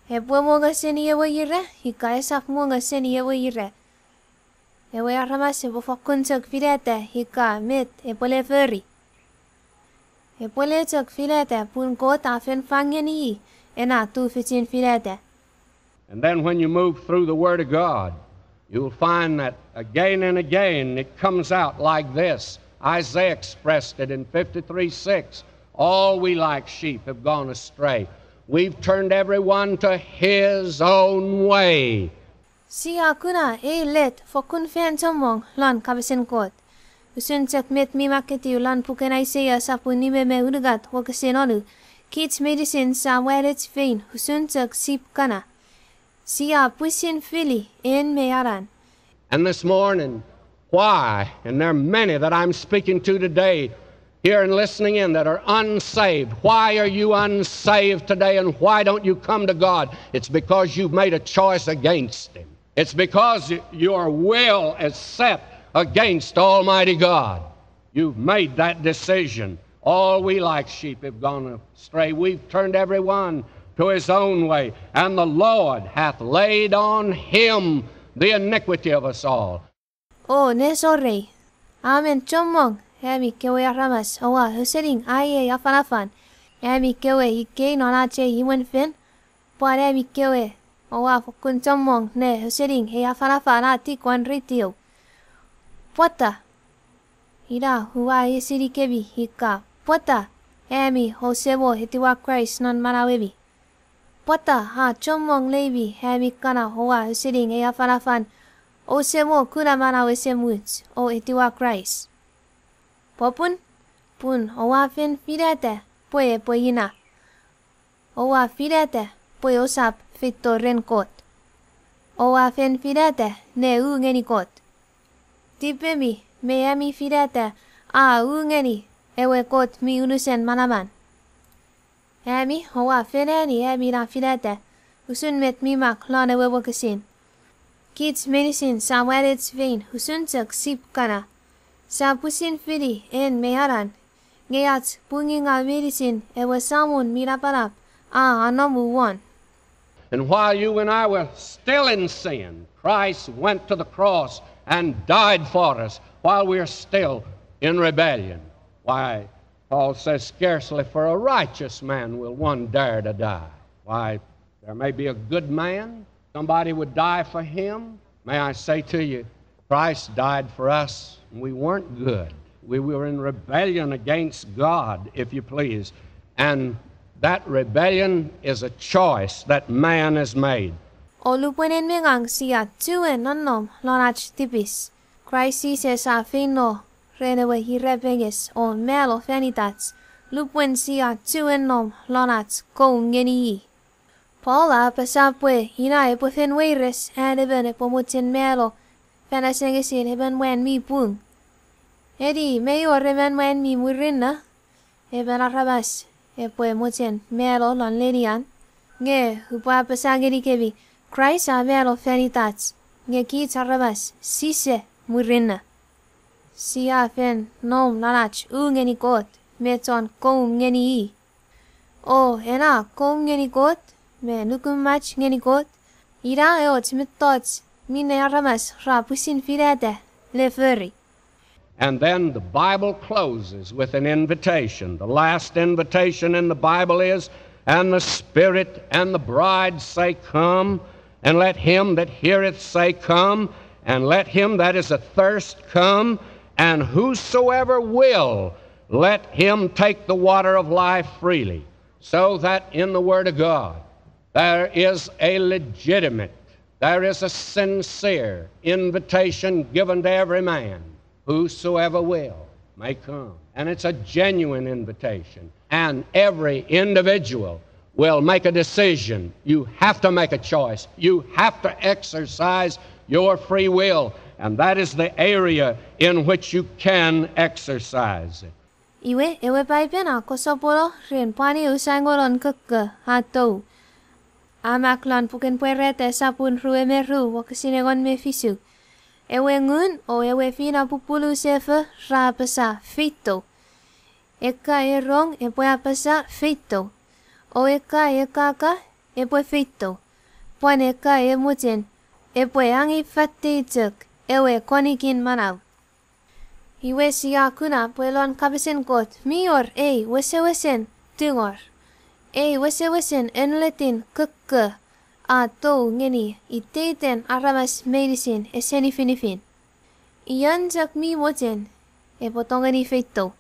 Pwe mo gaseni ewe yire hika esaf mo gaseni ewe yire. Ewe aramas bo fokun chok filete hika met pole furry. Pole chok filete pun kota fen fangeni ena 215 filete. And then when you move through the Word of God, you'll find that again and again it comes out like this. Isaiah expressed it in 53:6. All we like sheep have gone astray. We've turned everyone to his own way. Siya kuna let fokun fen chomong lan Kapasen Kot. Usun chak met mi maketi lan puken Isaiah sapu ni me urugat wakasen onu. Kids medicine sa welet fein usun chak sip kana. Siya pusin fili en meyaran. And this morning, why, and there are many that I'm speaking to today, here and listening in, that are unsaved. Why are you unsaved today, and why don't you come to God? It's because you've made a choice against Him. It's because your will is set against Almighty God. You've made that decision. All we like sheep have gone astray. We've turned every one to his own way, and the Lord hath laid on him the iniquity of us all. Oh, ne sorry. Amen chomong. Emi kewe aramas. Owa husering aye afan. Emi kewe ike nonache iwen fin. But emi kewe owa fokun chomong ne husering heya farafara ti kwan ritio. Pota. Ira huwa yesiri kebi hika. Pota. Emi hosewo hetiwa Christ non manawebi. Pota ha chomong lebi hemi kana hoa husering heya farafan. Osewo kuna manawese much o hetiwa Christ. Popun. Pun owa fen firete. Poe poina. Owa firete. Poe osap fito ren kot. Owa fen firete ne ngeni kot. Tipemi me emi firete a ngeni ewe kot mi unusen manaman. Emi owa fereni emi na firete usun met mi mak lane wewo kesin. Kids medicine sa wedits vein usun tek sip kana. Sa pusin firi en meharan. Ngayat punginga medicine ewe samun miraparap anomu one. And while you and I were still in sin, Christ went to the cross and died for us while we are still in rebellion. Why, Paul says, scarcely for a righteous man will one dare to die. Why, there may be a good man, somebody would die for him. May I say to you, Christ died for us, and we weren't good. We were in rebellion against God, if you please. And that rebellion is a choice that man has made. Olupunen mengang siya tuen nanom lonach tipis. Christ says a fino renewe hirepenges o melo fenitats. Lupuen siya tuen nom lonach ngeni. Paula pasapwe ina epofen weires and even epomutin melo. Fenasengesin eben wen mi pung. Edi mayor eben wen mi murinna. Eben arabas. Epoe mochen melo lon lenian. Nge hupwa pasangeri kebi. Christ a melo fenitats. Nge kits arabas. Sise murinna. Siya fen nom nanach ngeni kot. Meton ngeni. O ena ngeni kot. Me nukumach ngeni kot. Ira eot mittots. Mine arabas rapusin firete. Le furry. And then the Bible closes with an invitation. The last invitation in the Bible is, and the Spirit and the bride say, come, and let him that heareth say, come, and let him that is athirst come, and whosoever will, let him take the water of life freely. So that in the Word of God, there is a legitimate, there is a sincere invitation given to every man. Whosoever will may come. And it's a genuine invitation. And every individual will make a decision. You have to make a choice. You have to exercise your free will. And that is the area in which you can exercise it. Iwe ewe paipena kosopolo rin pani usangoron keke hatou. Amaklan puken puerete sapun ruemeru wakasinegon me fisu. Ewe ngun o ewe fina pupulu sefe rapasa fito. Eka erong epoe apasa fito. O eka ekaka epoe fito. Puan eka emuten epoe angi fatituk ewe konikin manau. Iwe siya kuna puelon Kapasen Kot mior wese tungor. Wese enletin keke. Ato ngeni iteten aramas medicine eseni finifin. Iyan jak mi mochen tongeni feito.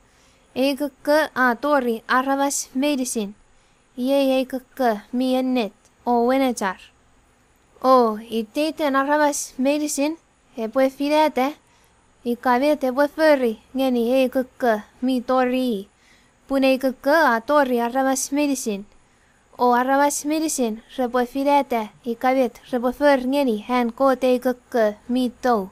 Keke atori aramas medicine. Keke mi ennet o wenechar. O iteten aramas medicine epoe firete. Ikavete epoe furry ngeni keke mi tori. Pune keke atori aramas medicine. O aramas medicine repoe firete ikavit repoe fur ngeni han kote keke mito.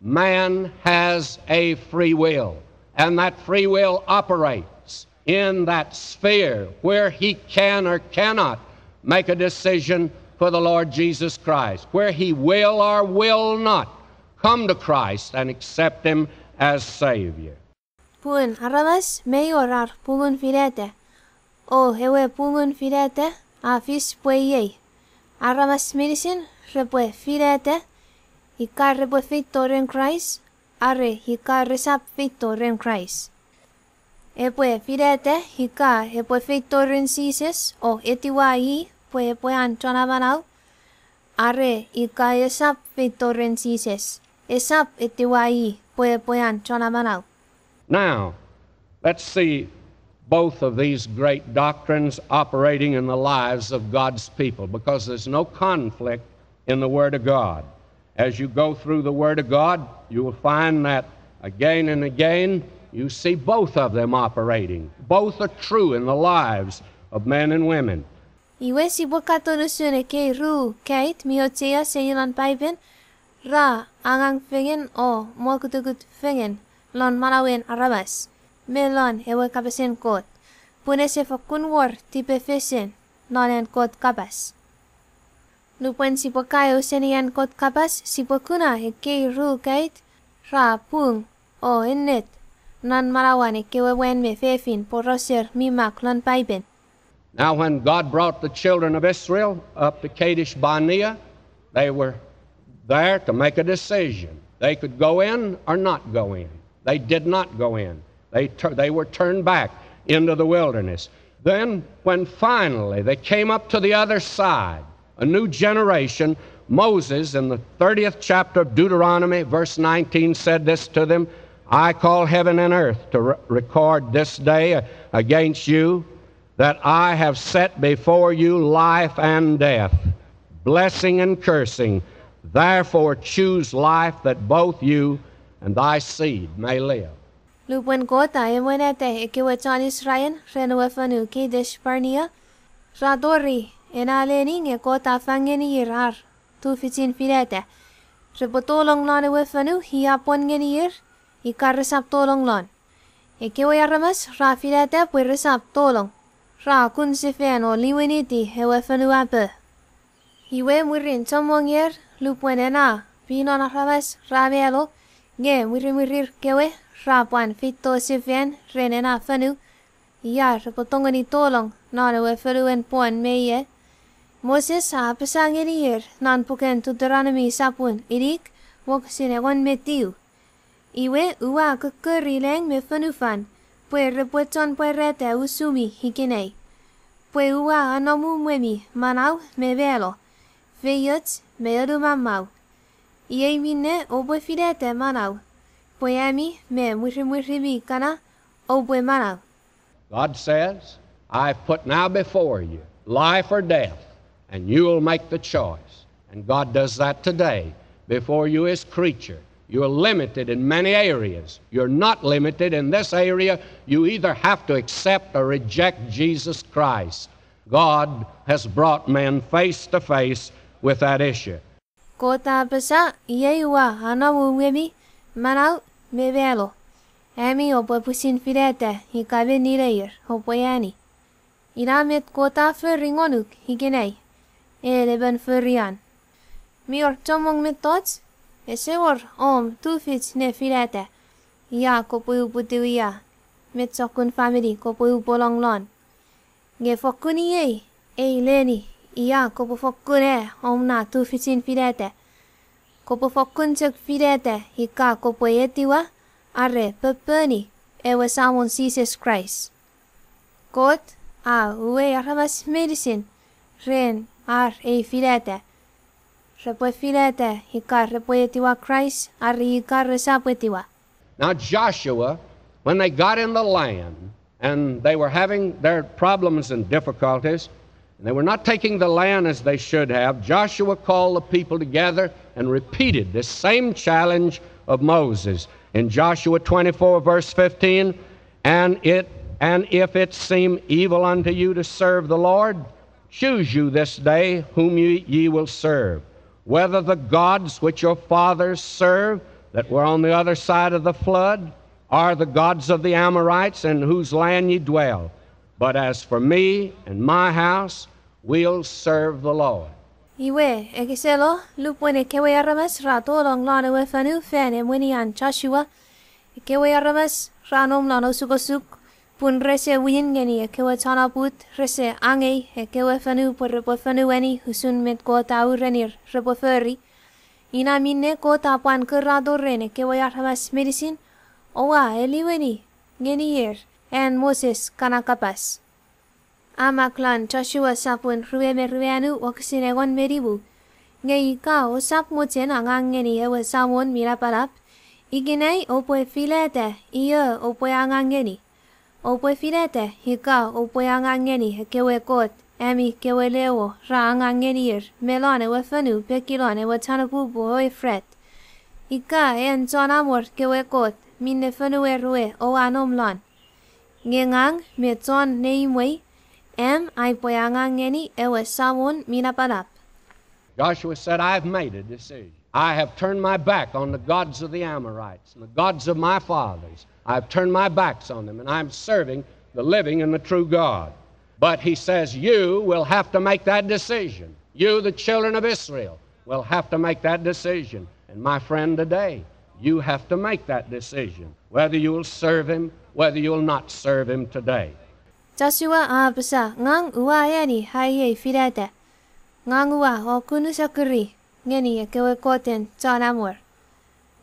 Man has a free will, and that free will operates in that sphere where he can or cannot make a decision for the Lord Jesus Christ, where he will or will not come to Christ and accept him as Savior. Pun aramas mayorar pungun firete. O ewe pungun firete afis pueye. Aramas medicine repoe firete. Ika repoe fito ren Christ. Are ika resap fito ren Christ. Epoe firete ika epoe fito ren sises o etiwai poe poean chonabanau. Are ika esap vitorensises. Esap etiwai poyan chonamanau. Now, let's see both of these great doctrines operating in the lives of God's people, because there's no conflict in the Word of God. As you go through the Word of God, you will find that again and again you see both of them operating. Both are true in the lives of men and women. Iwe si bokatolusune ke ru kait miotea seilan paipen ra angang fengen o mokutugut fengen lon manawen arabas. Melon ewe Kapasen Kot. Pune se fakun war tipe fesen nonen kot kapas. Lupuen si pokayo senian kot kapas si pokuna ke ru kait ra pung o ennet non marawan kewe wen me fefin poroser mimak lon paipen. Now when God brought the children of Israel up to Kadesh Barnea, they were there to make a decision. They could go in or not go in. They did not go in. They were turned back into the wilderness. Then, when finally they came up to the other side, a new generation, Moses, in the 30th chapter of Deuteronomy, verse 19, said this to them, I call heaven and earth to record this day against you, that I have set before you life and death, blessing and cursing. Therefore choose life, that both you and thy seed may live. Lupuen kota ewenete ekiwechan Israel renwefanu Kadesh Barnea radori enaleni nge kota fangeni irar tu fitin filete repotolong lon ewefanu hiapon ngeni ir ikaresap tolong lon ekiwe aramas ra filete puresap tolong ra kun sifen o liweniti ewefanu ape iwe murin tomonger lupuen ena pinon aramas ravelo nge murir kewe Rapuan fito sifen renena fanu yar tongeni tolong non we feruen pon meye Moses ha pesangeni non puken Deuteronomy sapun irik wok sinegon metiu iwe uwa kekerileng me fanufan pue repueton pue rete usumi hikinei pue uwa anomu mwemi manau me velo veyot me edu mamau iei mine obo fidete manau Poyami me murimuribi kana oupwe manau. God says, I've put now before you life or death, and you will make the choice. And God does that today before you as creature. You are limited in many areas. You're not limited in this area. You either have to accept or reject Jesus Christ. God has brought men face to face with that issue. Kota pesa iyeiwa anawu wemi manau me velo. Emi opo pusin filete hikabe nileir opoyani. Iramet kota förringonuk higenei. Eleben förrian. Mior tomong metots. Esewor tufits ne filete. Ya kopuyu putiwia. Metsokun family kopuyu polonglon. Nge fokuni leni. Iya kopu fokune na tufitin filete. Kopo fokun tuk filete hika kopo yetiwa are pepeni ewe samon Jesus Christ. Kot uwe aramas medicine ren filete. Repwe filete hika repwe yetiwa Christ are hika resapwetiwa. Now Joshua, when they got in the land and they were having their problems and difficulties, and they were not taking the land as they should have, Joshua called the people together and repeated this same challenge of Moses. In Joshua 24, verse 15, and if it seem evil unto you to serve the Lord, choose you this day whom ye will serve, whether the gods which your fathers served that were on the other side of the flood, or the gods of the Amorites in whose land ye dwell. But as for me and my house, we'll serve the Lord. Iwe, ekiselo, lupwene kewe aramas ratolong lana wefanu fene winian Joshua. Kewe aramas ranom lano sukosuk, pun rese win geni kewe tanaput, rese ange, kewe fanu por repofanu weni husun met kota urenir repoferi. Ina minne kota pan kerado rene kewe aramas medicine, owa eliweni, geni and Moses kanakapas. Amaklan Joshua sapun rueanu wakasinegon meribu. Ngay ka usap mochen angangeni ewe samon mirapalap. Iginay oupwe filete iya oupwe angangeni. Oupwe filete hika oupwe angangeni kewe kot. Emi kewe lewo ra angangeni melone we fanu pekilone we tanapupu hoi fret. Ika en John amor kewe kot minne fanu rue o anomlon. Ngengang me John neimwe aipwe angangeni ewe samon minapalap. Joshua said, I've made a decision. I have turned my back on the gods of the Amorites and the gods of my fathers. I've turned my backs on them, and I'm serving the living and the true God. But he says, you will have to make that decision. You, the children of Israel, will have to make that decision. And my friend, today, you have to make that decision, whether you will serve him, whether you will not serve him today. Joshua absa ngang uwa yani haye filete. Ngang uwa o kunu sakuri ngeni kewe koten John amor.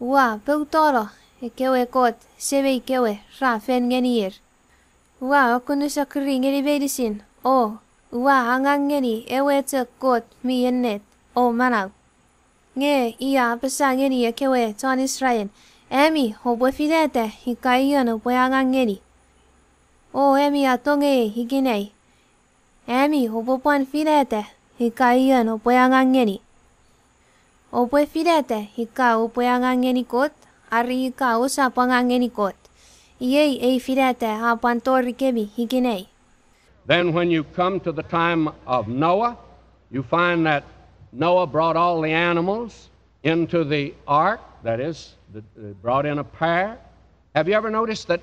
Uwa peutoro kewe kot sebe kewe ra fen ngeni Uwa o kunu sakuri ngeni bedisin o uwa hangang ngeni ewe te kot mi yennet o manau. Nge iya basa ngeni kewe John Israel. Emi hobwe filete hikaiyan obwe hangang ngeni. O emi atonge higinei. Emi hobopan filete hikaiyan oupwe angangeni. Oupwe filete hika oupwe angangeni kot, ari hika usap angangeni kot. Iei ei filete hapan tori kebi higinei. Then when you come to the time of Noah, you find that Noah brought all the animals into the ark, that is, brought in a pair. Have you ever noticed that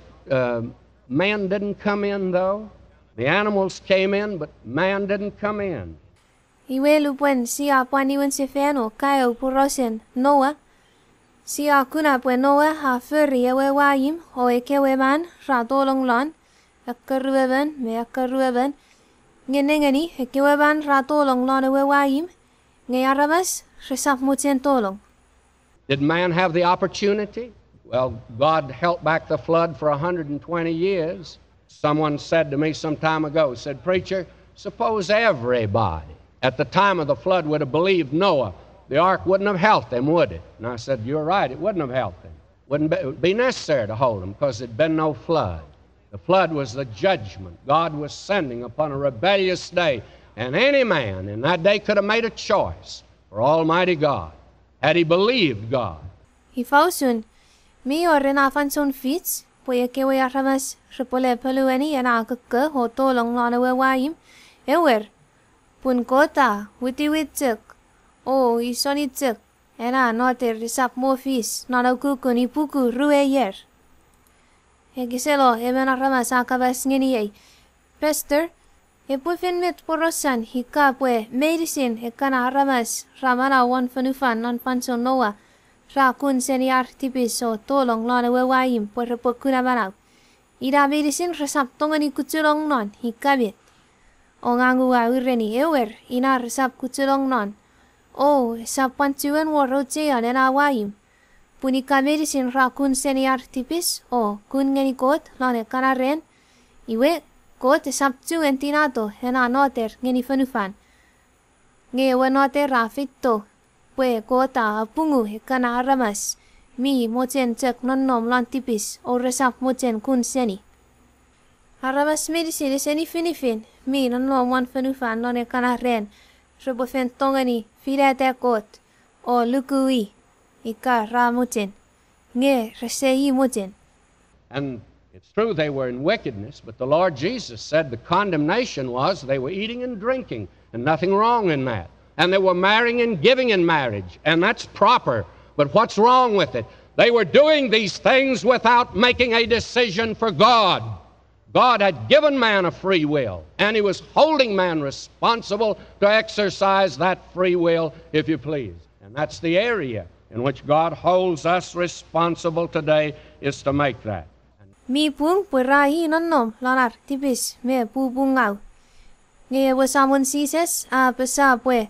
man didn't come in, though? The animals came in, but man didn't come in. Iwe lupwen siya paniwen se feno kayo purosen Noah. Siya kuna pwe Noah ha furri ewe wayim o ekewe man ra tolong lon. Akarueben me akarueben. Ngenengeni ekewe man ra tolong lon ewe wayim. Nge aramas resap mutsen tolong. Did man have the opportunity? Well, God held back the flood for 120 years. Someone said to me some time ago, said, Preacher, suppose everybody at the time of the flood would have believed Noah, the ark wouldn't have helped them, would it? And I said, you're right, it wouldn't have helped them. Wouldn't be necessary to hold them because there'd been no flood. The flood was the judgment God was sending upon a rebellious day. And any man in that day could have made a choice for Almighty God had he believed God. Hifausun, mi orenafan son fits, puye kewe aramas repole pelueni yana keke ho tolong lanawe wayim, ewer. Pun kota, witi-witzek, o isonitzek, ena noter risap mofis, nanakukun ipuku rue yer. Hegiselo, eben aramas akabas ngeni Pester, epufin mit porosan hikapwe, medicine hekana aramas, ramana wan fanufan non panso Noah, ra kun seniar tipis o tolong lanawe wayim, puerepokuna banau. Ida medicine resap tongeni kutsulong non, hikabit. O ngangua ureni ewer ina resap kutsulong non. O sap pantuan warrochea nena wayim. Punika medicine ra kun seniar tipis o kun ngeni kot lane kanaren. Iwe kot sap tuen tinato hena noter ngeni fanufan. Ngewe noter ra fitto. Pue kota apungu hekana aramas. Mi mochen cek non nom lan tipis o resap mochen kun seni. Aramas medicine seni finifin. Mi non lo wan fanufan lone kanaren. Rebofen tongeni filete kot. O lukui. Ika ra mochen. Nge resei mochen. And it's true they were in wickedness, but the Lord Jesus said the condemnation was they were eating and drinking, and nothing wrong in that. And they were marrying and giving in marriage, and that's proper. But what's wrong with it? They were doing these things without making a decision for God. God had given man a free will, and he was holding man responsible to exercise that free will, if you please. And that's the area in which God holds us responsible today, is to make that. Mi pung purai nonom lanar tipis me pupungau. Nge wasamun sises a pesa pue.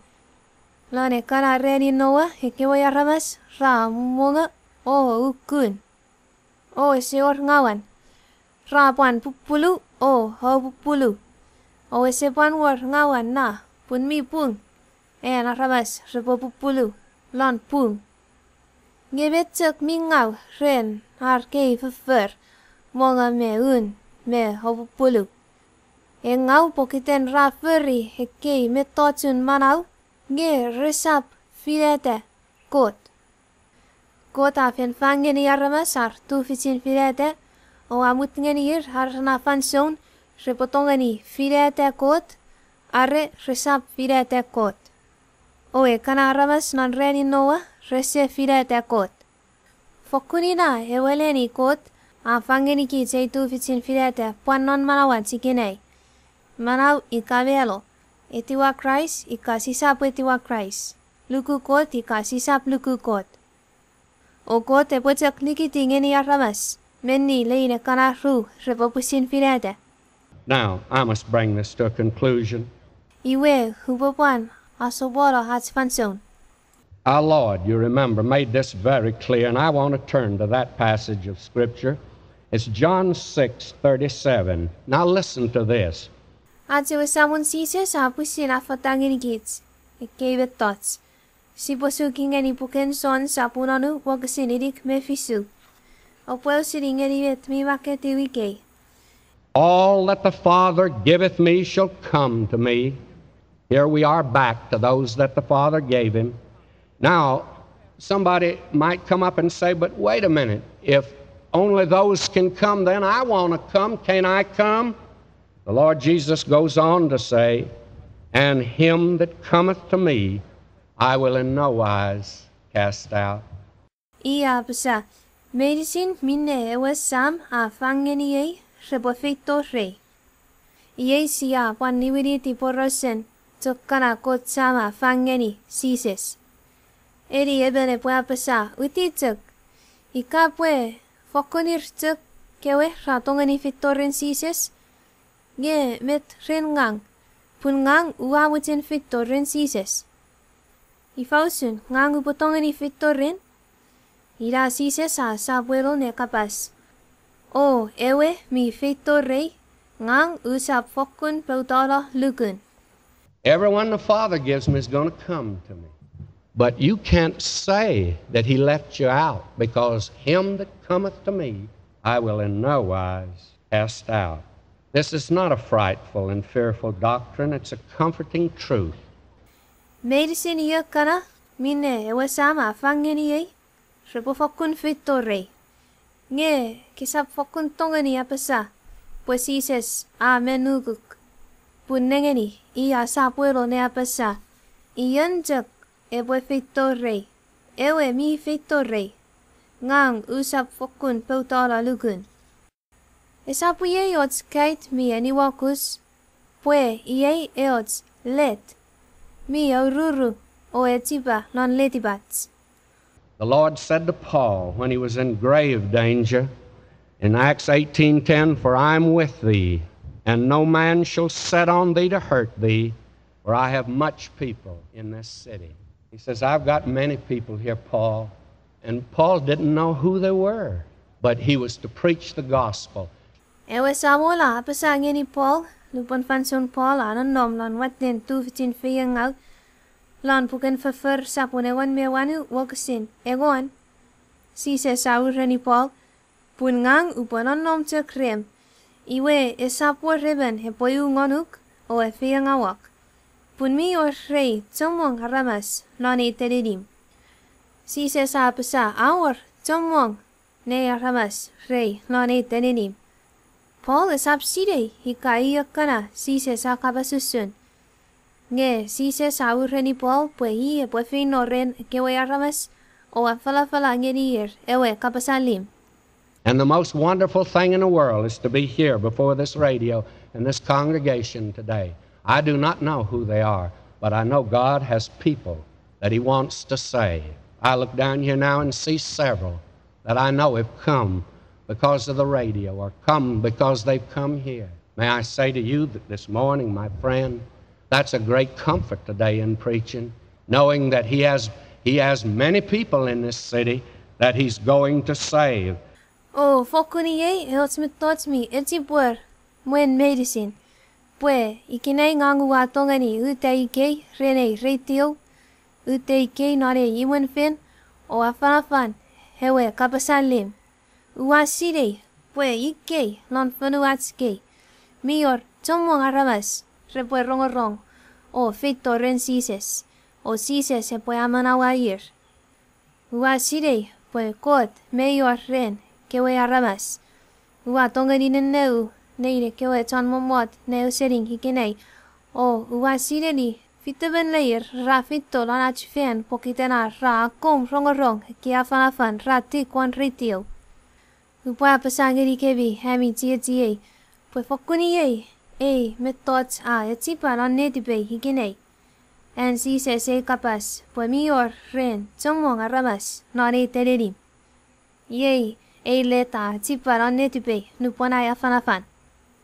Lane kana reni Noah hekewa yaramas ra monga o ukun. O seor ngawan. Ra pan pupulu o ho pupulu. O sepan war ngawan na pun mi pung. en aramas repopupulu lan pung. Ngebetsek mingau ren arkei verver monga me me hopupulu. E ngau pokiten raferi hekei metotun manau nge resap filete kot. Kot afen fangeni aramas ar tufisin filete o amutngenir harna fanson repotongeni filete kot are resap filete kot. Oe kana aramas nan reni noa rese filete kot. Fokunina eweleni kot a fangeni ki zeitu fitin filete puanon manawan sikinei. Manau ikavelo etiwa Christ ika sisap etiwa Christ. Luku kot ika sisap luku kot. O kot e potek nikitingeni aramas menni leine kana ru repopusin filete. Now, I must bring this to a conclusion. Iwe hubopan asoboro hatsfanson. Our Lord, you remember, made this very clear, and I want to turn to that passage of Scripture. It's John 6:37. Now listen to this. Atse samun sise sa pusin afatangini kits. Ikebet tots. Si posukingeni puken son sa punanu wagasin me fisu. Opwel siringeni vet mi maketi wike. All that the Father giveth me shall come to me. Here we are back to those that the Father gave him. Now, somebody might come up and say, but wait a minute, if only those can come, then I want to come. Can I come? The Lord Jesus goes on to say, and him that cometh to me, I will in no wise cast out. Ia pesa, medicine minne ewe sam a fangeni ei repofito rei. Iei siya wan niwiriti porosen, tokkana kot sama fangeni sises. Eri ebene pua pesa utituk. Ika pue fokonir tuk kewe ratongeni fitoren sises. Ge met rengang. Pun ngang uawutin fitoren sises. Ifausun ngang upotongeni fitoren. Ira sises a sabuelo ne kapas. O ewe mi fitorei. Ngang usap fokun peutala lukun. Everyone the Father gives me is going to come to me. But you can't say that he left you out, because him that cometh to me, I will in no wise cast out. This is not a frightful and fearful doctrine. It's a comforting truth. Medicine ia kana mine ewe sama fangeni ei. Repo fokun fitorei. Nge kisap fokun tongeni apesa. Pues ises a menuguk. Punengeni ia sapuelo ne apesa. Iyanjak ewe fitorei. Ewe mi fitorei. Ngang usap fokun peutala lukun. Esapu ye ots kait mi aniwakus. Pue ye eots let. Mi aururu o etiba non letibats. The Lord said to Paul when he was in grave danger in Acts 18:10, for I am with thee, and no man shall set on thee to hurt thee, for I have much people in this city. He says, I've got many people here, Paul. And Paul didn't know who they were, but he was to preach the gospel. Ewe samola apasangin ni Paul, lupon fanson Paul anon nom lan watten tu fitin fiyang out, lan puken fafer sapon ewan mewanu wakasin, ewan. Si se saur ni Paul, pun ngang uponon nom te krem, iwe esapo reben hepoyu ngonuk, o e fiyang awak. Pun mi o rei tomong haramas, lan e teridim. Si se sa apasa awar tomong, ne haramas, rei, lan e teridim. Paul is abside, hikaiya kana, si se sa kabasusun. Nge, si se sa ureni Paul, pue hi e pue fin no ren kewe aramas, o a fala ngeniir, ewe kapasalim. And the most wonderful thing in the world is to be here before this radio and this congregation today. I do not know who they are, but I know God has people that he wants to save. I look down here now and see several that I know have come because of the radio or come because they've come here. May I say to you that this morning, my friend, that's a great comfort today in preaching, knowing that he has many people in this city that he's going to save. Oh, fokuni ye, helps me thoughts me, eti puer, mwen medicine. pwe ikinei ngangu wa tongeni ike rene reitio ike nare iwen fin o afanafan hewe kapasalim uwa sire pwe ike non fanuatske mior tomong aramas repwe rongorong o fito ren sises o sises pwe amanawair uwa sire pwe kot meyor ren kewe aramas uwa tongeni neu neire kewe ton momot neu sering hikinei o uwa sire ni fitaben leir ra fito lanach fen pokitena ra kom rongorong ki afanafan ra tikwan ritio upwa pasangeri kebi hami chiechiemi pwe fokuni metot etipa non netipe hikinei en si se kapas pwe mior ren tomong aramas non tererim leta tipa non netipe nuponai afanafan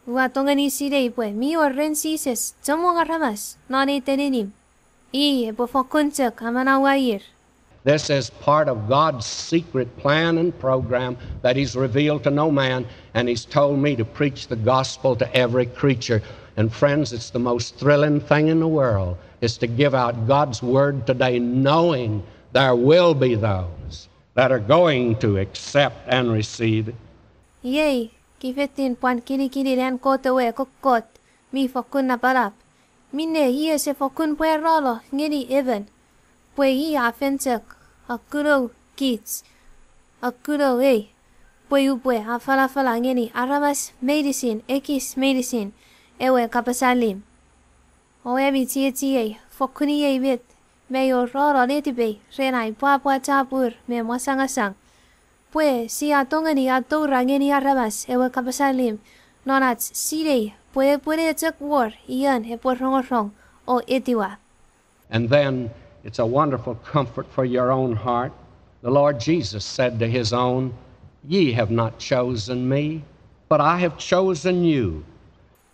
uwa tongeni sire pwe mior ren sises tomong aramas non tererim pwe fokuntek amanawair. This is part of God's secret plan and program that He's revealed to no man, and He's told me to preach the gospel to every creature. And friends, it's the most thrilling thing in the world, is to give out God's word today, knowing there will be those that are going to accept and receive it. Kifetin pan kiri ren kotewe kokot, mi fokun na parap. Mine se fokun pwe rolo, ngeri even. Pwe afentek, akuro kids, akuro pwe upwe afala ngeni aramas medicine, ekis medicine, ewe kapasalim. Oebi chiechiemi, fokuni bit, meyo roro netibe, renai pwa chapur, me mosangasang. Pwe si tongeni atora ngeni aramas, ewe kapasalim, nonat sire, pwe tek war, iyan pwe rongorong, o etiwa. And then it's a wonderful comfort for your own heart. The Lord Jesus said to His own, "Ye have not chosen me, but I have chosen you."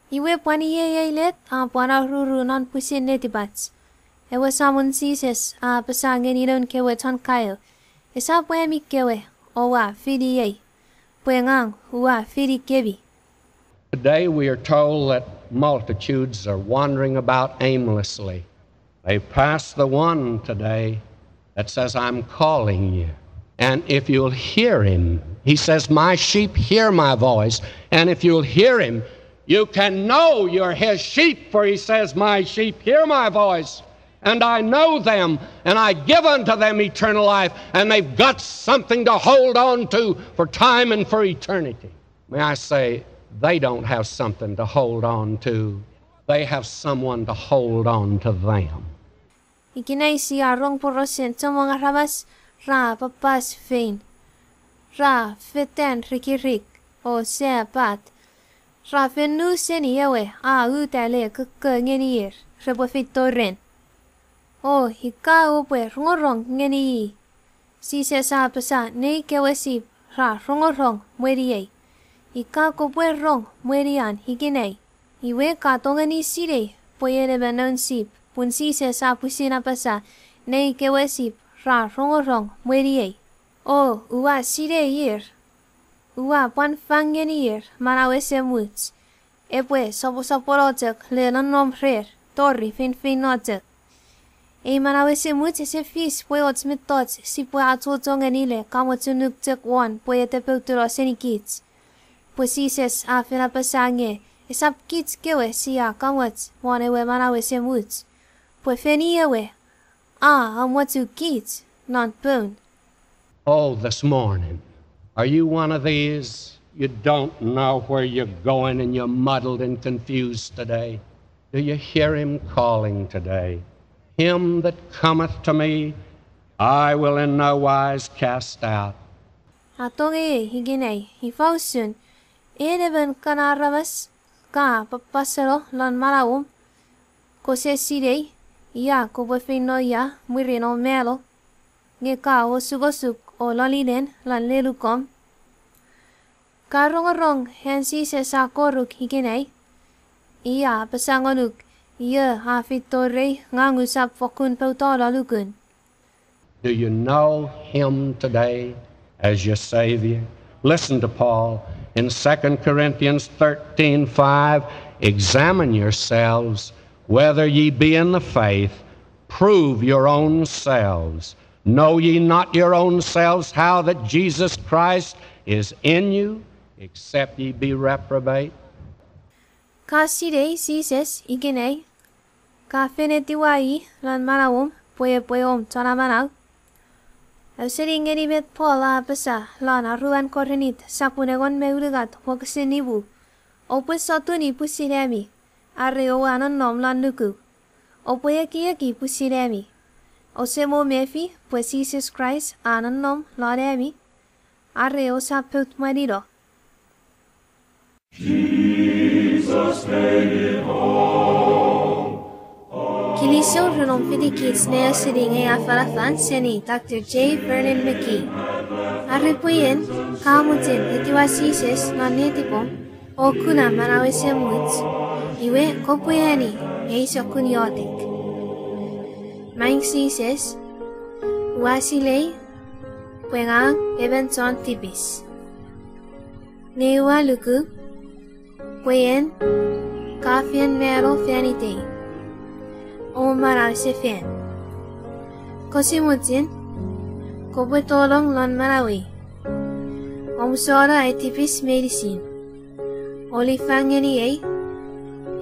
Iwe pani let pana ruru non pusin netibats. Ewe samun sises pasangen idon kewe ton kayo. Esa pwe mi kewe owa fidi pwengang uwa fidi kebi. Today we are told that multitudes are wandering about aimlessly. They passed the one today that says, "I'm calling you." And if you'll hear Him, He says, "My sheep hear my voice." And if you'll hear Him, you can know you're His sheep, for He says, "My sheep hear my voice, and I know them, and I give unto them eternal life," and they've got something to hold on to for time and for eternity. May I say, they don't have something to hold on to. They have someone to hold on to them. Ikinay siya rong porosen sa mga rabas, ra papas fein. Ra feten rikirik, o sepat. Ra fenu seniyewe, utale kukengenir, repwe ren. O hika upe rongorong ngeni. Si se sa pasa nei kewesip, ra rongorong mweriye. Ika kopwe rong mwerian hikinay. Iwe ka tongeni sire, poyere benon sip. Punsi se sa pusina pasa, nei kewesip, ra rongorong mweriye. O uwa sire yir. Uwa pan fangeni yir, manawese muts. Epwe soporotek le non rer, torri fin notek. Manawese muts ese fis poyots mitots, si pwe atotongenile, kamotunuk tek wan, poyete peuturo senikits. Pues sises afina pasange, esap kits kewe siya kamwats, wanewe manawese muts. Pues feniyewe, amwatu kits, non pun. Oh, this morning, are you one of these? You don't know where you're going and you're muddled and confused today. Do you hear Him calling today? Him that cometh to me, I will in no wise cast out. Atonge higinay, hifausun, edeben kanaramas, ka papasero lan malawum, kose sidey, ya kubefino ya, mwirino melo, nge ka o sugosuk o loliden lan lelukom. Karongorong hensi se sa koruk higinay, iya pasangonuk, iya hafitore ngangusap fokun pautola lukun. Do you know Him today as your Savior? Listen to Paul. in 2 Corinthians 13:5, examine yourselves whether ye be in the faith, prove your own selves. Know ye not your own selves how that Jesus Christ is in you, except ye be reprobate? Ka sirei sises igenei, ka fenetiwai lan manawum pwom taramanau. Sering eribet pola besa lan aruan korenit sapunegon meurugat pokesenibu. Opus sotuni pusiremi, arreo anon lan nuku. Oupwe ki pusiremi. Osemo mefi pues Jesus Christ anon loremi. Arreo saput marido. Jesus paid it all. Kilisou runom fidikits nea sitting e afarafan seni Dr. Vernon McGee. Repwein kamutin itiwasises non netipom o kuna manawesemuts. Iwe kopuyeni eiso kuniotik. Maing sises wasilei puengang ebenson tipis. Newa luku puyen kafien mero fianite. O marawse fian. Kosimutin kopwe tolong lon marawi. Omsora ay tipis medicine. Olifangeni ay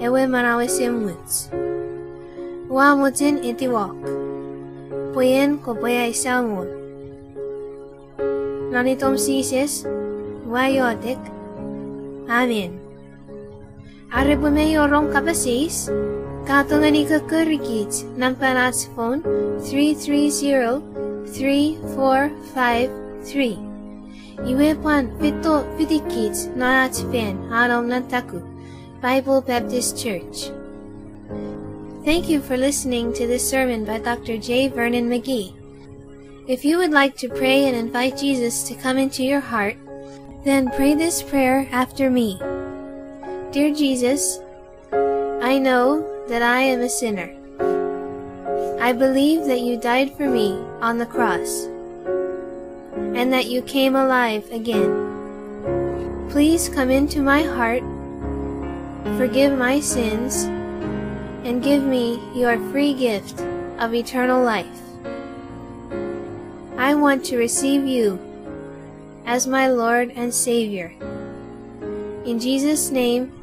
ewe marawse muts. Wamutin itiwak. Puyen kopwe ay salmon. Nanitom sises wayotek. Amen. Arrepumeyorong kapasis. Tongeni kakurikit ng panats phone 330-3453. Iwepan pito pitikit na atpen anom nantaku Bible Baptist Church. Thank you for listening to this sermon by Dr. Vernon McGee. If you would like to pray and invite Jesus to come into your heart, then pray this prayer after me. Dear Jesus, I know that I am a sinner. I believe that you died for me on the cross, and that you came alive again. Please come into my heart, forgive my sins, and give me your free gift of eternal life. I want to receive you as my Lord and Savior. In Jesus' name,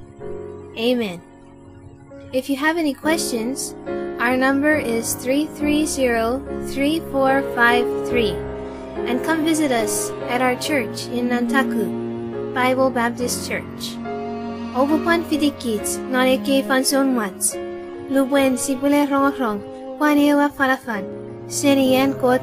amen. If you have any questions, our number is 330-3453, and come visit us at our church in Nantaku, Bible Baptist Church. Obupan fidikit noreke fanson wats, lubwen sipule rongorong, kwanewa falafan, Kapasen Kot.